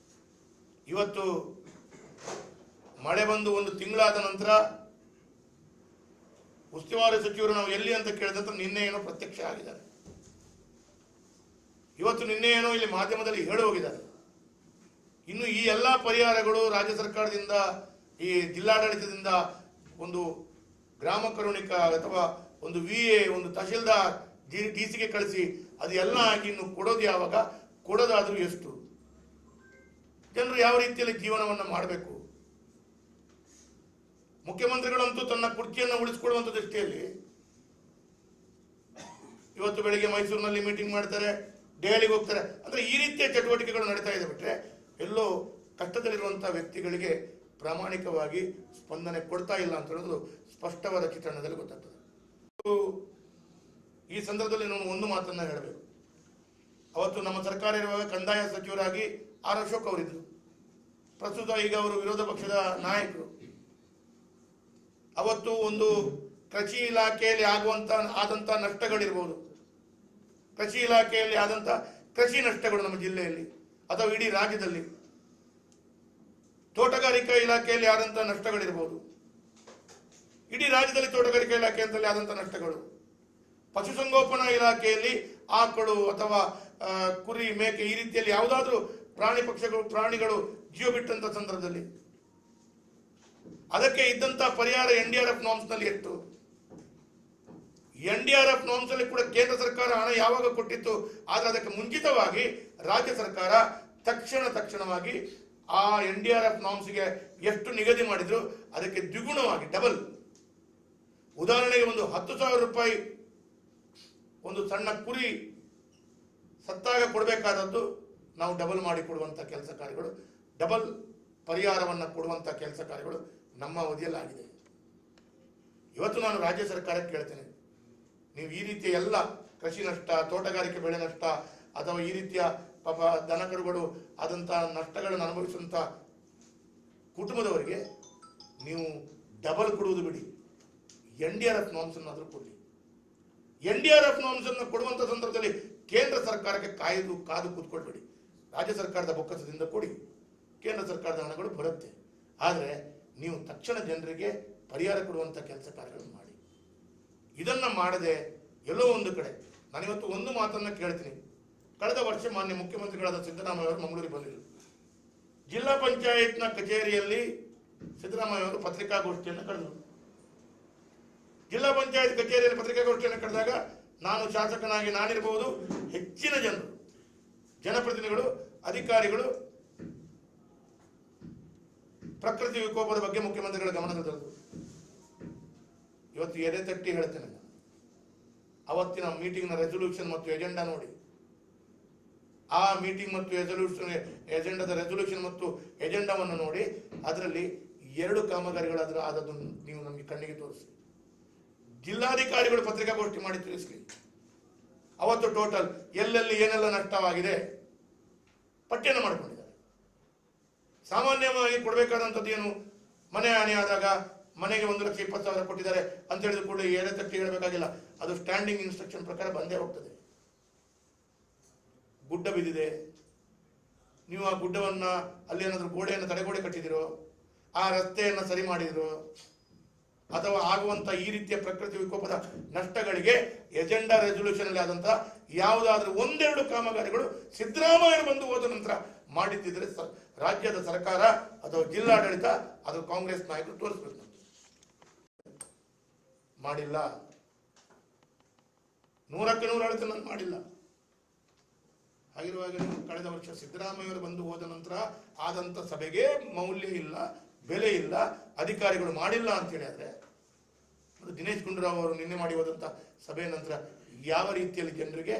Speaker 1: ಇವತ್ತು ಮಳೆ ಬಂದು 1 ತಿಂಗಳಾದ ನಂತರ ಉಸ್ತುವಾರಿ ಸಚಿವರು ನಾವು ಎಲ್ಲಿ ಅಂತ ಕೇಳಿದಂತ ನಿನ್ನೆ ಏನೋ ಪ್ರತ್ಯಕ್ಷ ಆಗಿದ್ದಾರೆ. ಇವತ್ತು ನಿನ್ನೆ ಏನೋ ಇಲ್ಲಿ ಮಾಧ್ಯಮದಲ್ಲಿ ಹೇಳಿ ಹೋಗಿದ್ದಾರೆ. ಇನ್ನು ಈ ಎಲ್ಲ ಪರಿಹಾರಗಳು ರಾಜ್ಯ ಸರ್ಕಾರದಿಂದ, ಈ ಜಿಲ್ಲಾಡಳಿತದಿಂದ ಒಂದು ಗ್ರಾಮ ಕರುಣಿಕ ಅಥವಾ ಒಂದು VA, ಒಂದು ತಹಶೀಲ್ದಾರ್, DC ಕಳಿಸಿ ಅದೆಲ್ಲ ಆಗಿ ಇನ್ನು ಕೊಡೋದು ಯಾವಾಗ, ಕೊಡೋದಾದ್ರೂ ಎಷ್ಟು, ಜನರು ಯಾವ ರೀತಿಯಲ್ಲಿ ಜೀವನವನ್ನು ಮಾಡಬೇಕು. ಮುಖ್ಯಮಂತ್ರಿಗಳಂತೂ ತನ್ನ ಕುರ್ಚಿಯನ್ನು ಉಳಿಸಿಕೊಳ್ಳುವಂಥ ದೃಷ್ಟಿಯಲ್ಲಿ ಇವತ್ತು ಬೆಳಿಗ್ಗೆ ಮೈಸೂರಿನಲ್ಲಿ ಮೀಟಿಂಗ್ ಮಾಡ್ತಾರೆ, ದೆಹಲಿಗೆ ಹೋಗ್ತಾರೆ. ಅಂದ್ರೆ ಈ ರೀತಿಯ ಚಟುವಟಿಕೆಗಳು ನಡೀತಾ ಇದೆ ಬಿಟ್ರೆ ಎಲ್ಲೋ ಕಷ್ಟದಲ್ಲಿರುವಂತಹ ವ್ಯಕ್ತಿಗಳಿಗೆ ಪ್ರಾಮಾಣಿಕವಾಗಿ ಸ್ಪಂದನೆ ಕೊಡ್ತಾ ಇಲ್ಲ ಅಂತ ಹೇಳೋದು ಸ್ಪಷ್ಟವಾದ ಚಿತ್ರಣದಲ್ಲಿ ಗೊತ್ತಾಗ್ತದೆ. ಈ ಸಂದರ್ಭದಲ್ಲಿ ನಾನು ಒಂದು ಮಾತನ್ನ ಹೇಳಬೇಕು. ಅವತ್ತು ನಮ್ಮ ಸರ್ಕಾರ ಇರುವಾಗ ಕಂದಾಯ ಸಚಿವರಾಗಿ R. ಅಶೋಕ್ ಅವರಿದ್ರು. ಪ್ರಸ್ತುತ ಈಗ ಅವರು ವಿರೋಧ ಪಕ್ಷದ ನಾಯಕರು. ಅವತ್ತು ಒಂದು ಕೃಷಿ ಇಲಾಖೆಯಲ್ಲಿ ಆದಂತ ನಷ್ಟಗಳಿರ್ಬೋದು, ಕೃಷಿ ಇಲಾಖೆಯಲ್ಲಿ ಆದಂತ ಕೃಷಿ ನಷ್ಟಗಳು ನಮ್ಮ ಜಿಲ್ಲೆಯಲ್ಲಿ ಅಥವಾ ಇಡೀ ರಾಜ್ಯದಲ್ಲಿ, ತೋಟಗಾರಿಕಾ ಇಲಾಖೆಯಲ್ಲಿ ಆದಂತ ನಷ್ಟಗಳಿರ್ಬೋದು, ಇಡೀ ರಾಜ್ಯದಲ್ಲಿ ತೋಟಗಾರಿಕಾ ಇಲಾಖೆ ಅಂತಲ್ಲಿ ಆದಂತ ನಷ್ಟಗಳು, ಪಶುಸಂಗೋಪನಾ ಇಲಾಖೆಯಲ್ಲಿ ಆಕಳು ಅಥವಾ ಕುರಿ, ಮೇಕೆ ಈ ರೀತಿಯಲ್ಲಿ ಯಾವುದಾದ್ರೂ ಪ್ರಾಣಿಗಳು ಜೀವ ಬಿಟ್ಟಂತ ಸಂದರ್ಭದಲ್ಲಿ ಅದಕ್ಕೆ ಇದ್ದಂತ ಪರಿಹಾರ NDRF ನಾರ್ಮ್ಸ್ ನಲ್ಲಿ ಎಷ್ಟು? NDRF ನಾರ್ಮ್ಸ್ ಅಲ್ಲಿ ಕೂಡ ಕೇಂದ್ರ ಸರ್ಕಾರ ಹಣ ಯಾವಾಗ ಕೊಟ್ಟಿತ್ತು, ಆದ್ರೆ ಅದಕ್ಕೆ ಮುಂಚಿತವಾಗಿ ರಾಜ್ಯ ಸರ್ಕಾರ ತಕ್ಷಣವಾಗಿ ಆ NDRF ನಾರ್ಮ್ಸ್ಗೆ ಎಷ್ಟು ನಿಗದಿ ಮಾಡಿದ್ರು ಅದಕ್ಕೆ ದ್ವಿಗುಣವಾಗಿ ಡಬಲ್. ಉದಾಹರಣೆಗೆ ಒಂದು 10,000 ರೂಪಾಯಿ ಒಂದು ಸಣ್ಣ ಕುರಿ ಸತ್ತಾಗ ಕೊಡಬೇಕಾದದ್ದು ನಾವು ಡಬಲ್ ಮಾಡಿ ಕೊಡುವಂತ ಕೆಲಸ ಕಾರ್ಯಗಳು, ಡಬಲ್ ಪರಿಹಾರವನ್ನು ಕೊಡುವಂತ ಕೆಲಸ ಕಾರ್ಯಗಳು ನಮ್ಮ ಅವಧಿಯಲ್ಲಿ ಆಗಿದೆ. ಇವತ್ತು ನಾನು ರಾಜ್ಯ ಸರ್ಕಾರಕ್ಕೆ ಕೇಳ್ತೇನೆ, ನೀವು ಈ ರೀತಿಯ ಎಲ್ಲ ಕೃಷಿ ನಷ್ಟ, ತೋಟಗಾರಿಕೆ ಬೆಳೆ ನಷ್ಟ ಅಥವಾ ಈ ರೀತಿಯ ಪಾಪ ದನಕರುಗಳು ಆದಂತಹ ನಷ್ಟಗಳನ್ನು ಅನುಭವಿಸುವಂತ ಕುಟುಂಬದವರಿಗೆ ನೀವು ಡಬಲ್ ಕೊಡುವುದು ಬಿಡಿ, NDRF ನಾರ್ಮ್ಸ್ ಅನ್ನಾದರೂ ಕೊಡಿ. NDRF ನಾರ್ಮ್ಸ್ ಅನ್ನು ಕೊಡುವಂತ ಸಂದರ್ಭದಲ್ಲಿ ಕೇಂದ್ರ ಸರ್ಕಾರಕ್ಕೆ ಕಾದು ಕೂತ್ಕೊಳ್ಬೇಡಿ. ರಾಜ್ಯ ಸರ್ಕಾರದ ಬೊಕ್ಕಸದಿಂದ ಕೊಡಿ, ಕೇಂದ್ರ ಸರ್ಕಾರದ ಹಣಗಳು ಬರುತ್ತೆ. ಆದರೆ ನೀವು ತಕ್ಷಣ ಜನರಿಗೆ ಪರಿಹಾರ ಕೊಡುವಂತ ಕೆಲಸ ಕಾರ್ಯಗಳನ್ನು ಮಾಡಿ. ಇದನ್ನ ಮಾಡದೆ ಎಲ್ಲೋ ಒಂದು ಕಡೆ ನಾನಿವತ್ತು ಒಂದು ಮಾತನ್ನ ಕೇಳ್ತೀನಿ. ಕಳೆದ ವರ್ಷ ಮಾನ್ಯ ಮುಖ್ಯಮಂತ್ರಿಗಳಾದ ಸಿದ್ದರಾಮಯ್ಯ ಅವರು ಮಂಗಳೂರಿಗೆ ಬಂದಿದ್ದರು. ಜಿಲ್ಲಾ ಪಂಚಾಯತ್ನ ಕಚೇರಿಯಲ್ಲಿ ಸಿದ್ದರಾಮಯ್ಯ ಅವರು ಪತ್ರಿಕಾಗೋಷ್ಠಿಯನ್ನು ಕರೆದರು. ಜಿಲ್ಲಾ ಪಂಚಾಯತ್ ಕಚೇರಿಯಲ್ಲಿ ಪತ್ರಿಕಾಗೋಷ್ಠಿಯನ್ನು ಕರೆದಾಗ ನಾನು ಶಾಸಕನಾಗಿ ನಾನಿರಬಹುದು, ಹೆಚ್ಚಿನ ಜನರು, ಜನಪ್ರತಿನಿಧಿಗಳು, ಅಧಿಕಾರಿಗಳು ಪ್ರಕೃತಿ ವಿಕೋಪದ ಬಗ್ಗೆ ಮುಖ್ಯಮಂತ್ರಿಗಳ ಗಮನಕ್ಕೆ ತಂದರು. ಇವತ್ತು ಎದೆ ತಟ್ಟಿ ಹೇಳ್ತೇನೆ, ಅವತ್ತಿನ ಮೀಟಿಂಗ್ನ ರೆಸೊಲ್ಯೂಷನ್ ಮತ್ತು ಎಜೆಂಡಾ ನೋಡಿ. ಆ ಮೀಟಿಂಗ್ ಮತ್ತು ರೆಸೊಲ್ಯೂಷನ್ ಮತ್ತು ಎಜೆಂಡಾವನ್ನು ನೋಡಿ, ಅದರಲ್ಲಿ 2 ಕಾಮಗಾರಿಗಳಾದರೂ ಆದದ್ದು ನೀವು ನಮಗೆ ಕಣ್ಣಿಗೆ ತೋರಿಸಿ. ಜಿಲ್ಲಾಧಿಕಾರಿಗಳು ಪತ್ರಿಕಾಗೋಷ್ಠಿ ಮಾಡಿ ತಿಳಿಸಲಿ. ಅವತ್ತು ಟೋಟಲ್ ಎಲ್ಲೆಲ್ಲಿ ಏನೆಲ್ಲ ನಷ್ಟವಾಗಿದೆ ಪಟ್ಟಿಯನ್ನು ಮಾಡಿಕೊಂಡಿದ್ದಾರೆ. ಸಾಮಾನ್ಯವಾಗಿ ಕೊಡಬೇಕಾದಂಥದ್ದು ಏನು, ಮನೆ ಹಾನಿ ಆದಾಗ ಮನೆಗೆ 1,20,000 ಕೊಟ್ಟಿದ್ದಾರೆ ಅಂತ ಹೇಳಿದ ಕೂಡ ಎದೆ ತಟ್ಟಿ ಹೇಳಬೇಕಾಗಿಲ್ಲ. ಅದು ಸ್ಟ್ಯಾಂಡಿಂಗ್ ಇನ್ಸ್ಟ್ರಕ್ಷನ್ ಪ್ರಕಾರ ಬಂದೇ ಹೋಗ್ತದೆ. ಗುಡ್ಡ ಬಿದ್ದಿದೆ, ನೀವು ಆ ಗುಡ್ಡವನ್ನ ಅಲ್ಲಿ ಏನಾದರೂ ಗೋಡೆಯನ್ನು ತಡೆಗೋಡೆ ಕಟ್ಟಿದಿರೋ, ಆ ರಸ್ತೆಯನ್ನು ಸರಿ ಮಾಡಿದ್ರು ಅಥವಾ ಆಗುವಂತ ಈ ರೀತಿಯ ಪ್ರಕೃತಿ ವಿಕೋಪದ ನಷ್ಟಗಳಿಗೆ ಎಜೆಂಡಾ ರೆಸೊಲ್ಯೂಷನ್ ಅಲ್ಲಿ ಆದಂತಹ ಯಾವುದಾದ್ರೂ ಒಂದೆರಡು ಕಾಮಗಾರಿಗಳು ಸಿದ್ದರಾಮಯ್ಯ ಬಂದು ಹೋದ ನಂತರ ಮಾಡಿದ್ದಿದ್ರೆ ರಾಜ್ಯದ ಸರ್ಕಾರ ಅಥವಾ ಜಿಲ್ಲಾಡಳಿತ ಅಥವಾ ಕಾಂಗ್ರೆಸ್ ನಾಯಕರು ತೋರಿಸ್ಬೇಕು. ಮಾಡಿಲ್ಲ, 100ಕ್ಕೆ 100 ಆಡಳಿತ ನಾನು ಮಾಡಿಲ್ಲ. ಹಾಗಿರುವಾಗ ಕಳೆದ ವರ್ಷ ಸಿದ್ದರಾಮಯ್ಯವರು ಬಂದು ಹೋದ ನಂತರ ಆದಂತ ಸಭೆಗೆ ಮೌಲ್ಯ ಇಲ್ಲ, ಬೆಲೆ ಇಲ್ಲ, ಅಧಿಕಾರಿಗಳು ಮಾಡಿಲ್ಲ ಅಂತೇಳಿ ಆದ್ರೆ ದಿನೇಶ್ ಗುಂಡೂರಾವ್ ಅವರು ನಿನ್ನೆ ಮಾಡಿ ಹೋದಂತ ಸಭೆಯ ನಂತರ ಯಾವ ರೀತಿಯಲ್ಲಿ ಜನರಿಗೆ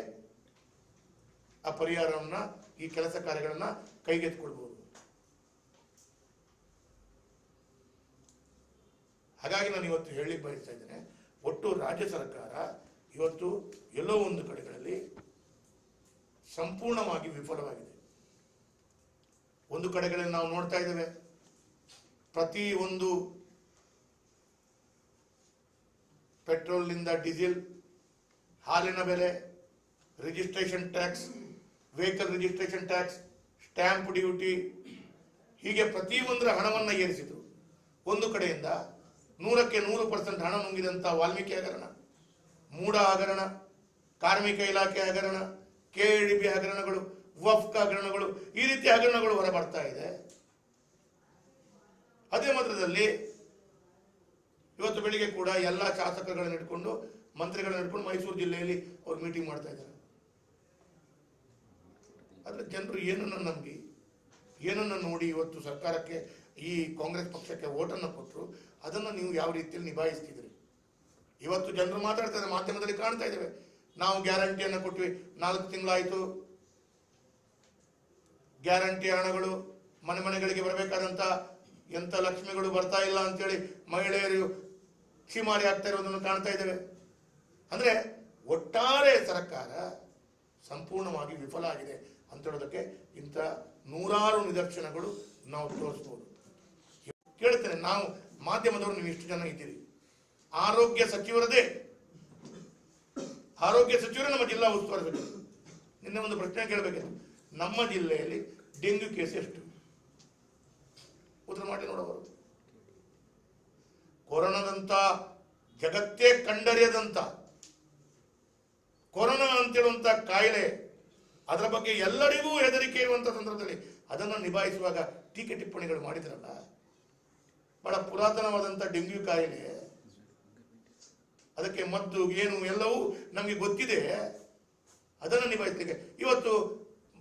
Speaker 1: ಆ ಪರಿಹಾರವನ್ನ ಈ ಕೆಲಸ ಕಾರ್ಯಗಳನ್ನ ಕೈಗೆತ್ತಿಕೊಳ್ಬಹುದು. ಹಾಗಾಗಿ ನಾನು ಇವತ್ತು ಹೇಳಿ ಬಯಸ್ತಾ ಇದ್ದೇನೆ, ಒಟ್ಟು ರಾಜ್ಯ ಸರ್ಕಾರ ಇವತ್ತು ಎಲ್ಲೋ ಒಂದು ಕಡೆಗಳಲ್ಲಿ ಸಂಪೂರ್ಣವಾಗಿ ವಿಫಲವಾಗಿದೆ. ಒಂದು ಕಡೆಗಳಲ್ಲಿ ನಾವು ನೋಡ್ತಾ ಇದ್ದೇವೆ, ಪ್ರತಿ ಒಂದು ಪೆಟ್ರೋಲ್ನಿಂದ ಡೀಸೆಲ್, ಹಾಲಿನ ಬೆಲೆ, registration tax, vehicle registration tax, stamp duty, ಹೀಗೆ ಪ್ರತಿಯೊಂದರ ಹಣವನ್ನು ಏರಿಸಿದ್ರು. ಒಂದು ಕಡೆಯಿಂದ 100ಕ್ಕೆ 100% ಹಣ ನುಂಗಿದಂಥ ವಾಲ್ಮೀಕಿ ಹಗರಣ, ಮೂಡ ಹಗರಣ, ಕಾರ್ಮಿಕ ಇಲಾಖೆ ಹಗರಣ, KADB ಹಗರಣಗಳು, ವಫ್ಕ್ ಹಗರಣಗಳು, ಈ ರೀತಿ ಹಗರಣಗಳು ಹೊರಬರ್ತಾ ಇದೆ. ಅದೇ ಮಾತ್ರದಲ್ಲಿ ಇವತ್ತು ಬೆಳಿಗ್ಗೆ ಕೂಡ ಎಲ್ಲ ಶಾಸಕರುಗಳನ್ನು ಇಟ್ಕೊಂಡು, ಮಂತ್ರಿಗಳನ್ನ ಇಟ್ಕೊಂಡು ಮೈಸೂರು ಜಿಲ್ಲೆಯಲ್ಲಿ ಅವ್ರು ಮೀಟಿಂಗ್ ಮಾಡ್ತಾ ಇದ್ದಾರೆ. ಆದ್ರೆ ಜನರು ಏನನ್ನ ನಂಬಿ, ಏನನ್ನ ನೋಡಿ ಇವತ್ತು ಸರ್ಕಾರಕ್ಕೆ, ಈ ಕಾಂಗ್ರೆಸ್ ಪಕ್ಷಕ್ಕೆ ಓಟನ್ನು ಕೊಟ್ಟರು, ಅದನ್ನು ನೀವು ಯಾವ ರೀತಿಯಲ್ಲಿ ನಿಭಾಯಿಸ್ತಿದ್ರಿ? ಇವತ್ತು ಜನರು ಮಾತಾಡ್ತಾ ಇದ್ದಾರೆ, ಮಾಧ್ಯಮದಲ್ಲಿ ಕಾಣ್ತಾ ಇದ್ದೇವೆ, ನಾವು ಗ್ಯಾರಂಟಿಯನ್ನು ಕೊಟ್ವಿ, 4 ತಿಂಗಳಾಯಿತು, ಗ್ಯಾರಂಟಿ ಹಣಗಳು ಮನೆ ಮನೆಗಳಿಗೆ ಬರಬೇಕಾದಂತ ಎಂತ ಲಕ್ಷ್ಮಿಗಳು ಬರ್ತಾ ಇಲ್ಲ ಅಂತೇಳಿ ಮಹಿಳೆಯರು ಛೀಮಾರಿ ಆಗ್ತಾ ಇರೋದನ್ನು ಕಾಣ್ತಾ ಇದ್ದೇವೆ. ಅಂದ್ರೆ ಒಟ್ಟಾರೆ ಸರ್ಕಾರ ಸಂಪೂರ್ಣವಾಗಿ ವಿಫಲ ಆಗಿದೆ ಅಂತ ಹೇಳೋದಕ್ಕೆ ಇಂಥ 100 ನಿದರ್ಶನಗಳು ನಾವು ತೋರಿಸಬಹುದು. ಕೇಳ್ತೇನೆ, ನಾವು ಮಾಧ್ಯಮದವರು ನೀವು ಇಷ್ಟು ಜನ ಇದ್ದೀರಿ, ಆರೋಗ್ಯ ಸಚಿವರೇ ನಮ್ಮ ಜಿಲ್ಲಾ ಉಸ್ತುವಾರಿ ಸಚಿವರು. ನಿನ್ನೆ ಒಂದು ಪ್ರಶ್ನೆ ಕೇಳಬೇಕಿತ್ತು, ನಮ್ಮ ಜಿಲ್ಲೆಯಲ್ಲಿ ಡೆಂಗ್ಯೂ ಕೇಸ್ ಎಷ್ಟು? ಉತ್ತರ ಮಾಡಿ ನೋಡಬಹುದು. ಕೊರೋನಾದಂತ ಜಗತ್ತೇ ಕಂಡರಿಯದಂತ ಕೊರೋನಾ ಅಂತೇಳುವಂತ ಕಾಯಿಲೆ, ಅದರ ಬಗ್ಗೆ ಎಲ್ಲರಿಗೂ ಹೆದರಿಕೆ ಇರುವಂತ ಸಂದರ್ಭದಲ್ಲಿ ಅದನ್ನು ನಿಭಾಯಿಸುವಾಗ ಟೀಕೆ ಟಿಪ್ಪಣಿಗಳು ಮಾಡಿದ್ರಲ್ಲ. ಬಹಳ ಪುರಾತನವಾದಂತ ಡೆಂಗ್ಯೂ ಕಾಯಿಲೆ, ಅದಕ್ಕೆ ಮದ್ದು ಏನು ಎಲ್ಲವೂ ನಮಗೆ ಗೊತ್ತಿದೆ. ಅದನ್ನು ನಿಭಾಯಿಸಲಿಕ್ಕೆ ಇವತ್ತು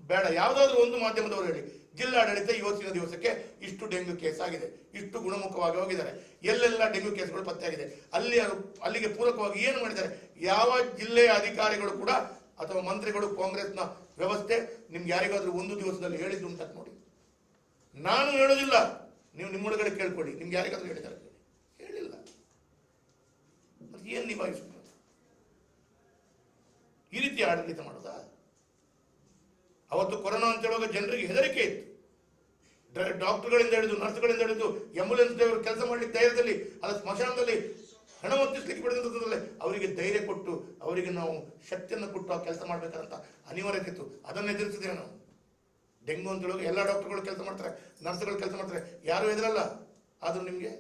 Speaker 1: ಬೇಡ, ಯಾವುದಾದ್ರೂ ಒಂದು ಮಾಧ್ಯಮದವರು ಹೇಳಿ, ಜಿಲ್ಲಾಡಳಿತ ಇವತ್ತಿನ ದಿವಸಕ್ಕೆ ಇಷ್ಟು ಡೆಂಗ್ಯೂ ಕೇಸ್ ಆಗಿದೆ, ಇಷ್ಟು ಗುಣಮುಖವಾಗಿ ಹೋಗಿದ್ದಾರೆ, ಎಲ್ಲೆಲ್ಲ ಡೆಂಗ್ಯೂ ಕೇಸ್ಗಳು ಪತ್ತೆಯಾಗಿದೆ, ಅಲ್ಲಿಗೆ ಪೂರಕವಾಗಿ ಏನು ಮಾಡಿದ್ದಾರೆ? ಯಾವ ಜಿಲ್ಲೆಯ ಅಧಿಕಾರಿಗಳು ಕೂಡ ಅಥವಾ ಮಂತ್ರಿಗಳು, ಕಾಂಗ್ರೆಸ್ನ ವ್ಯವಸ್ಥೆ ನಿಮ್ಗೆ ಯಾರಿಗಾದ್ರೂ ಒಂದು ದಿವಸದಲ್ಲಿ ಹೇಳಿದ್ದು ಉಂಟ ನೋಡಿ? ನಾನು ಹೇಳೋದಿಲ್ಲ, ನೀವು ನಿಮ್ಮೊಳಗಡೆ ಕೇಳ್ಕೊಳ್ಳಿ, ನಿಮ್ಗೆ ಯಾರಿಗಾದ್ರೂ ಹೇಳಿದ್ದಾರೆ? ಹೇಳಿಲ್ಲ. ಏನು ನಿಭಾಯಿಸೋದು? ಈ ರೀತಿ ಆಡಳಿತ ಮಾಡೋದಾ? ಅವತ್ತು ಕೊರೋನಾ ಅಂತ ಹೇಳುವಾಗ ಜನರಿಗೆ ಹೆದರಿಕೆ ಇತ್ತು. ಡಾಕ್ಟರ್ಗಳಿಂದ ಹಿಡಿದು, ನರ್ಸ್ಗಳಿಂದ ಹಿಡಿದು, ಆಂಬ್ಯುಲೆನ್ಸ್ ಡ್ರೈವರ್ ಕೆಲಸ ಮಾಡ್ಲಿಕ್ಕೆ ಧೈರ್ಯದಲ್ಲಿ, ಅಲ್ಲ ಸ್ಮಶಾನದಲ್ಲಿ ಹಣ ಒತ್ತಿಸ್ಲಿಕ್ಕೆ ಬಿಡದಂತಂದ್ರೆ ಅವರಿಗೆ ಧೈರ್ಯ ಕೊಟ್ಟು, ಅವರಿಗೆ ನಾವು ಶಕ್ತಿಯನ್ನು ಕೊಟ್ಟು ಆ ಕೆಲಸ ಮಾಡ್ಬೇಕಾದಂತ ಅನಿವಾರ್ಯತೆ ಇತ್ತು. ಅದನ್ನು ಎದುರಿಸಿದ್ದೇವೆ ನಾವು. ಡೆಂಗು ಅಂತ ಹೇಳುವಾಗ ಎಲ್ಲ ಡಾಕ್ಟರ್ಗಳು ಕೆಲಸ ಮಾಡ್ತಾರೆ, ನರ್ಸ್ಗಳು ಕೆಲಸ ಮಾಡ್ತಾರೆ, ಯಾರು ಎದುರಲ್ಲ. ಆದ್ರೂ ನಿಮ್ಗೆ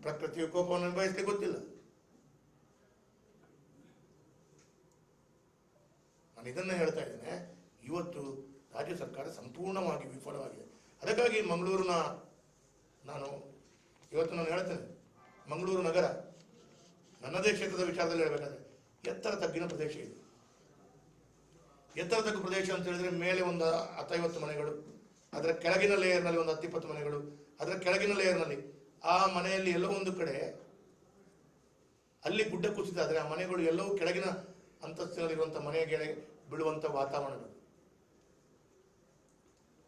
Speaker 1: ಪ್ರಕೃತಿ ವಿಕೋಪವನ್ನು ನಿಭಾಯಿಸಲಿಕ್ಕೆ ಗೊತ್ತಿಲ್ಲ. ನಾನು ಇದನ್ನ ಹೇಳ್ತಾ ಇದ್ದೇನೆ, ಇವತ್ತು ರಾಜ್ಯ ಸರ್ಕಾರ ಸಂಪೂರ್ಣವಾಗಿ ವಿಫಲವಾಗಿದೆ. ಅದಕ್ಕಾಗಿ ಮಂಗಳೂರಿನ ಇವತ್ತು ನಾನು ಹೇಳ್ತೇನೆ, ಮಂಗಳೂರು ನಗರ ನನ್ನದೇ ಕ್ಷೇತ್ರದ ವಿಚಾರದಲ್ಲಿ ಹೇಳಬೇಕಾದ್ರೆ ಎತ್ತರ ತಗ್ಗಿನ ಪ್ರದೇಶ ಇದೆ. ಎತ್ತರ ತಗ್ಗು ಪ್ರದೇಶ ಅಂತ ಹೇಳಿದ್ರೆ ಮೇಲೆ ಒಂದು 10-50 ಮನೆಗಳು, ಅದರ ಕೆಳಗಿನ ಲೇಯರ್ನಲ್ಲಿ ಒಂದು 10-20 ಮನೆಗಳು, ಅದರ ಕೆಳಗಿನ ಲೇಯರ್ನಲ್ಲಿ ಆ ಮನೆಯಲ್ಲಿ ಎಲ್ಲೋ ಒಂದು ಕಡೆ ಅಲ್ಲಿ ಗುಡ್ಡ ಕುಸಿತ ಆದರೆ ಆ ಮನೆಗಳು ಎಲ್ಲವೂ ಕೆಳಗಿನ ಅಂತಸ್ತಿನಲ್ಲಿರುವಂಥ ಮನೆಗೆ ಬೀಳುವಂಥ ವಾತಾವರಣಗಳು.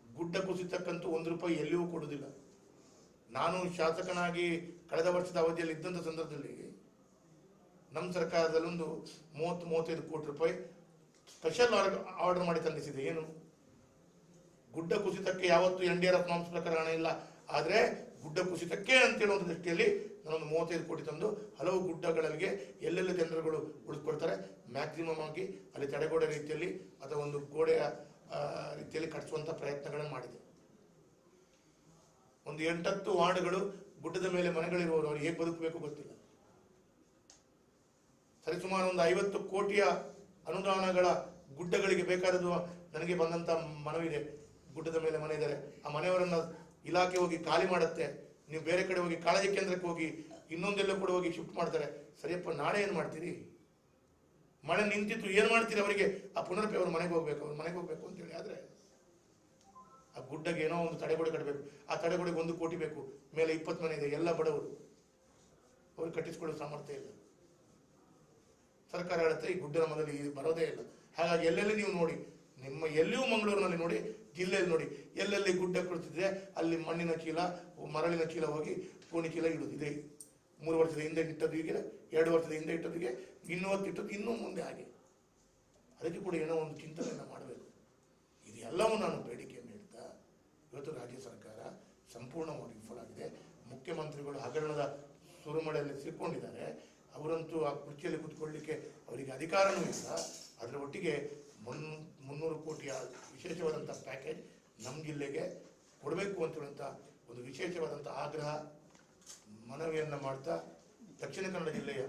Speaker 1: ಗುಡ್ಡ ಕುಸಿತಕ್ಕಂತೂ ₹1 ಎಲ್ಲಿಯೂ ಕೊಡುವುದಿಲ್ಲ. ನಾನು ಶಾಸಕನಾಗಿ ಕಳೆದ ವರ್ಷದ ಅವಧಿಯಲ್ಲಿ ಇದ್ದಂಥ ಸಂದರ್ಭದಲ್ಲಿ ನಮ್ಮ ಸರ್ಕಾರದಲ್ಲಿ ಒಂದು 30-35 ಕೋಟಿ ರೂಪಾಯಿ ಸ್ಪೆಷಲ್ ಆರ್ಡರ್ ಮಾಡಿ ತಂದಿಸಿದೆ. ಏನು? ಗುಡ್ಡ ಕುಸಿತಕ್ಕೆ ಯಾವತ್ತೂ NDRF ನಾಮ್ಸ್ ಪ್ರಕಾರ ಹಣ ಇಲ್ಲ, ಆದರೆ ಗುಡ್ಡ ಕುಸಿತಕ್ಕೆ ಅಂತೇಳುವಂಥ ದೃಷ್ಟಿಯಲ್ಲಿ ನಾನೊಂದು 35 ಕೋಟಿ ತಂದು ಹಲವು ಗುಡ್ಡಗಳಿಗೆ ಎಲ್ಲೆಲ್ಲ ಜನರುಗಳು ಉಳಿದುಕೊಳ್ತಾರೆ ಮ್ಯಾಕ್ಸಿಮಮ್ ಆಗಿ ಅಲ್ಲಿ ತಡೆಗೋಡೆ ರೀತಿಯಲ್ಲಿ ಅಥವಾ ಒಂದು ಗೋಡೆಯ ರೀತಿಯಲ್ಲಿ ಕಟ್ಟಿಸುವಂಥ ಪ್ರಯತ್ನಗಳನ್ನು ಮಾಡಿದೆ. ಒಂದು 8-10 ವಾರ್ಡ್ಗಳು ಗುಡ್ಡದ ಮೇಲೆ ಮನೆಗಳಿರುವವರು ಅವ್ರು ಹೇಗೆ ಬದುಕಬೇಕು ಗೊತ್ತಿಲ್ಲ. ಸರಿಸುಮಾರು ಒಂದು 50 ಕೋಟಿಯ ಅನುದಾನಗಳ ಗುಡ್ಡಗಳಿಗೆ ಬೇಕಾದದ್ದು ನನಗೆ ಬಂದಂತ ಮನವಿದೆ. ಗುಡ್ಡದ ಮೇಲೆ ಮನೆ ಇದ್ದಾರೆ, ಆ ಮನೆಯವರನ್ನ ಇಲಾಖೆ ಹೋಗಿ ಖಾಲಿ ಮಾಡುತ್ತೆ, ನೀವು ಬೇರೆ ಕಡೆ ಹೋಗಿ ಕಾಳಜಿ ಕೇಂದ್ರಕ್ಕೆ ಹೋಗಿ ಇನ್ನೊಂದೆಲ್ಲ ಕೂಡ ಹೋಗಿ ಶಿಫ್ಟ್ ಮಾಡ್ತಾರೆ. ಸರಿಯಪ್ಪ, ನಾಳೆ ಏನು ಮಾಡ್ತೀರಿ? ಮಳೆ ನಿಂತಿತ್ತು, ಏನು ಮಾಡ್ತೀರಿ? ಅವರಿಗೆ ಆ ಪುನರ್ಪಿ ಅವ್ರ ಮನೆಗೆ ಹೋಗ್ಬೇಕು ಅಂತೇಳಿ. ಆದರೆ ಆ ಗುಡ್ಡಗೆ ಏನೋ ಒಂದು ತಡೆಗೋಡೆ ಕಟ್ಟಬೇಕು. ಆ ತಡೆಗೋಡೆಗೆ 1 ಕೋಟಿ ಬೇಕು. ಮೇಲೆ 20 ಮನೆ ಇದೆ, ಎಲ್ಲ ಬಡವರು, ಅವ್ರಿಗೆ ಕಟ್ಟಿಸ್ಕೊಳ್ಳೋ ಸಾಮರ್ಥ್ಯ ಇಲ್ಲ. ಸರ್ಕಾರ ಹೇಳುತ್ತೆ ಈ ಗುಡ್ಡದ ಮೊದಲು ಬರೋದೇ ಇಲ್ಲ. ಹಾಗಾಗಿ ಎಲ್ಲೆಲ್ಲಿ ನೀವು ನೋಡಿ, ನಿಮ್ಮ ಎಲ್ಲಿಯೂ ಮಂಗಳೂರಿನಲ್ಲಿ ನೋಡಿ, ಜಿಲ್ಲೆಯಲ್ಲಿ ನೋಡಿ, ಎಲ್ಲೆಲ್ಲಿ ಗುಡ್ಡ ಕುಳಿತಿದೆ ಅಲ್ಲಿ ಮಣ್ಣಿನ ಚೀಲ, ಮರಳಿನ ಚೀಲ ಹೋಗಿ ಕೋಣಿ ಚೀಲ ಇಡುವುದು. ಇದೆ 3 ವರ್ಷದ ಹಿಂದೆ ಇಟ್ಟದ್ದು, ಈಗ 2 ವರ್ಷದ ಹಿಂದೆ ಇಟ್ಟದಿಗೆ ಇನ್ನೂ ಇಟ್ಟದ್ದು, ಇನ್ನೂ ಮುಂದೆ ಹಾಗೆ. ಅದಕ್ಕೆ ಕೂಡ ಏನೋ ಒಂದು ಚಿಂತನೆಯನ್ನು ಮಾಡಬೇಕು. ಇದು ಎಲ್ಲವೂ ನಾನು ಬೇಡಿಕೆಯನ್ನು ಹೇಳ್ತಾ, ಇವತ್ತು ರಾಜ್ಯ ಸರ್ಕಾರ ಸಂಪೂರ್ಣವಾಗಿ ವಿಫಲಾಗಿದೆ. ಮುಖ್ಯಮಂತ್ರಿಗಳು ಹಗರಣದ ಸುರುಮಳೆಯಲ್ಲಿ ಸಿಕ್ಕೊಂಡಿದ್ದಾರೆ. ಅವರಂತೂ ಆ ಕುರ್ಚಿಯಲ್ಲಿ ಕೂತ್ಕೊಳ್ಳಿಕ್ಕೆ ಅವರಿಗೆ ಅಧಿಕಾರವೂ ಇಲ್ಲ. ಅದರ ಒಟ್ಟಿಗೆ 300 ಕೋಟಿಯ ವಿಶೇಷವಾದಂಥ ಪ್ಯಾಕೇಜ್ ನಮ್ಮ ಜಿಲ್ಲೆಗೆ ಕೊಡಬೇಕು ಅಂತೇಳುವಂಥ ಒಂದು ವಿಶೇಷವಾದಂಥ ಆಗ್ರಹ ಮನವಿಯನ್ನು ಮಾಡ್ತಾ, ದಕ್ಷಿಣ ಕನ್ನಡ ಜಿಲ್ಲೆಯ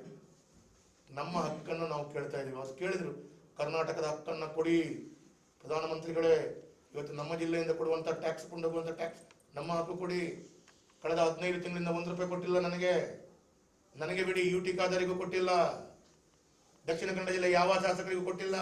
Speaker 1: ನಮ್ಮ ಹಕ್ಕನ್ನು ನಾವು ಕೇಳ್ತಾ ಇದ್ದೀವಿ. ಅದು ಕೇಳಿದ್ರು, ಕರ್ನಾಟಕದ ಹಕ್ಕನ್ನು ಕೊಡಿ ಪ್ರಧಾನಮಂತ್ರಿಗಳೇ, ಇವತ್ತು ನಮ್ಮ ಜಿಲ್ಲೆಯಿಂದ ಕೊಡುವಂಥ ಟ್ಯಾಕ್ಸ್ ಕೊಂಡೋಗುವಂಥ ಟ್ಯಾಕ್ಸ್ ನಮ್ಮ ಹಕ್ಕು ಕೊಡಿ. ಕಳೆದ 15 ತಿಂಗಳಿಂದ 1 ರೂಪಾಯಿ ಕೊಟ್ಟಿಲ್ಲ ನನಗೆ ಬಿಡಿ, UT ಖಾದರಿಗೂ ಕೊಟ್ಟಿಲ್ಲ, ದಕ್ಷಿಣ ಕನ್ನಡ ಜಿಲ್ಲೆ ಯಾವ ಶಾಸಕರಿಗೂ ಕೊಟ್ಟಿಲ್ಲ.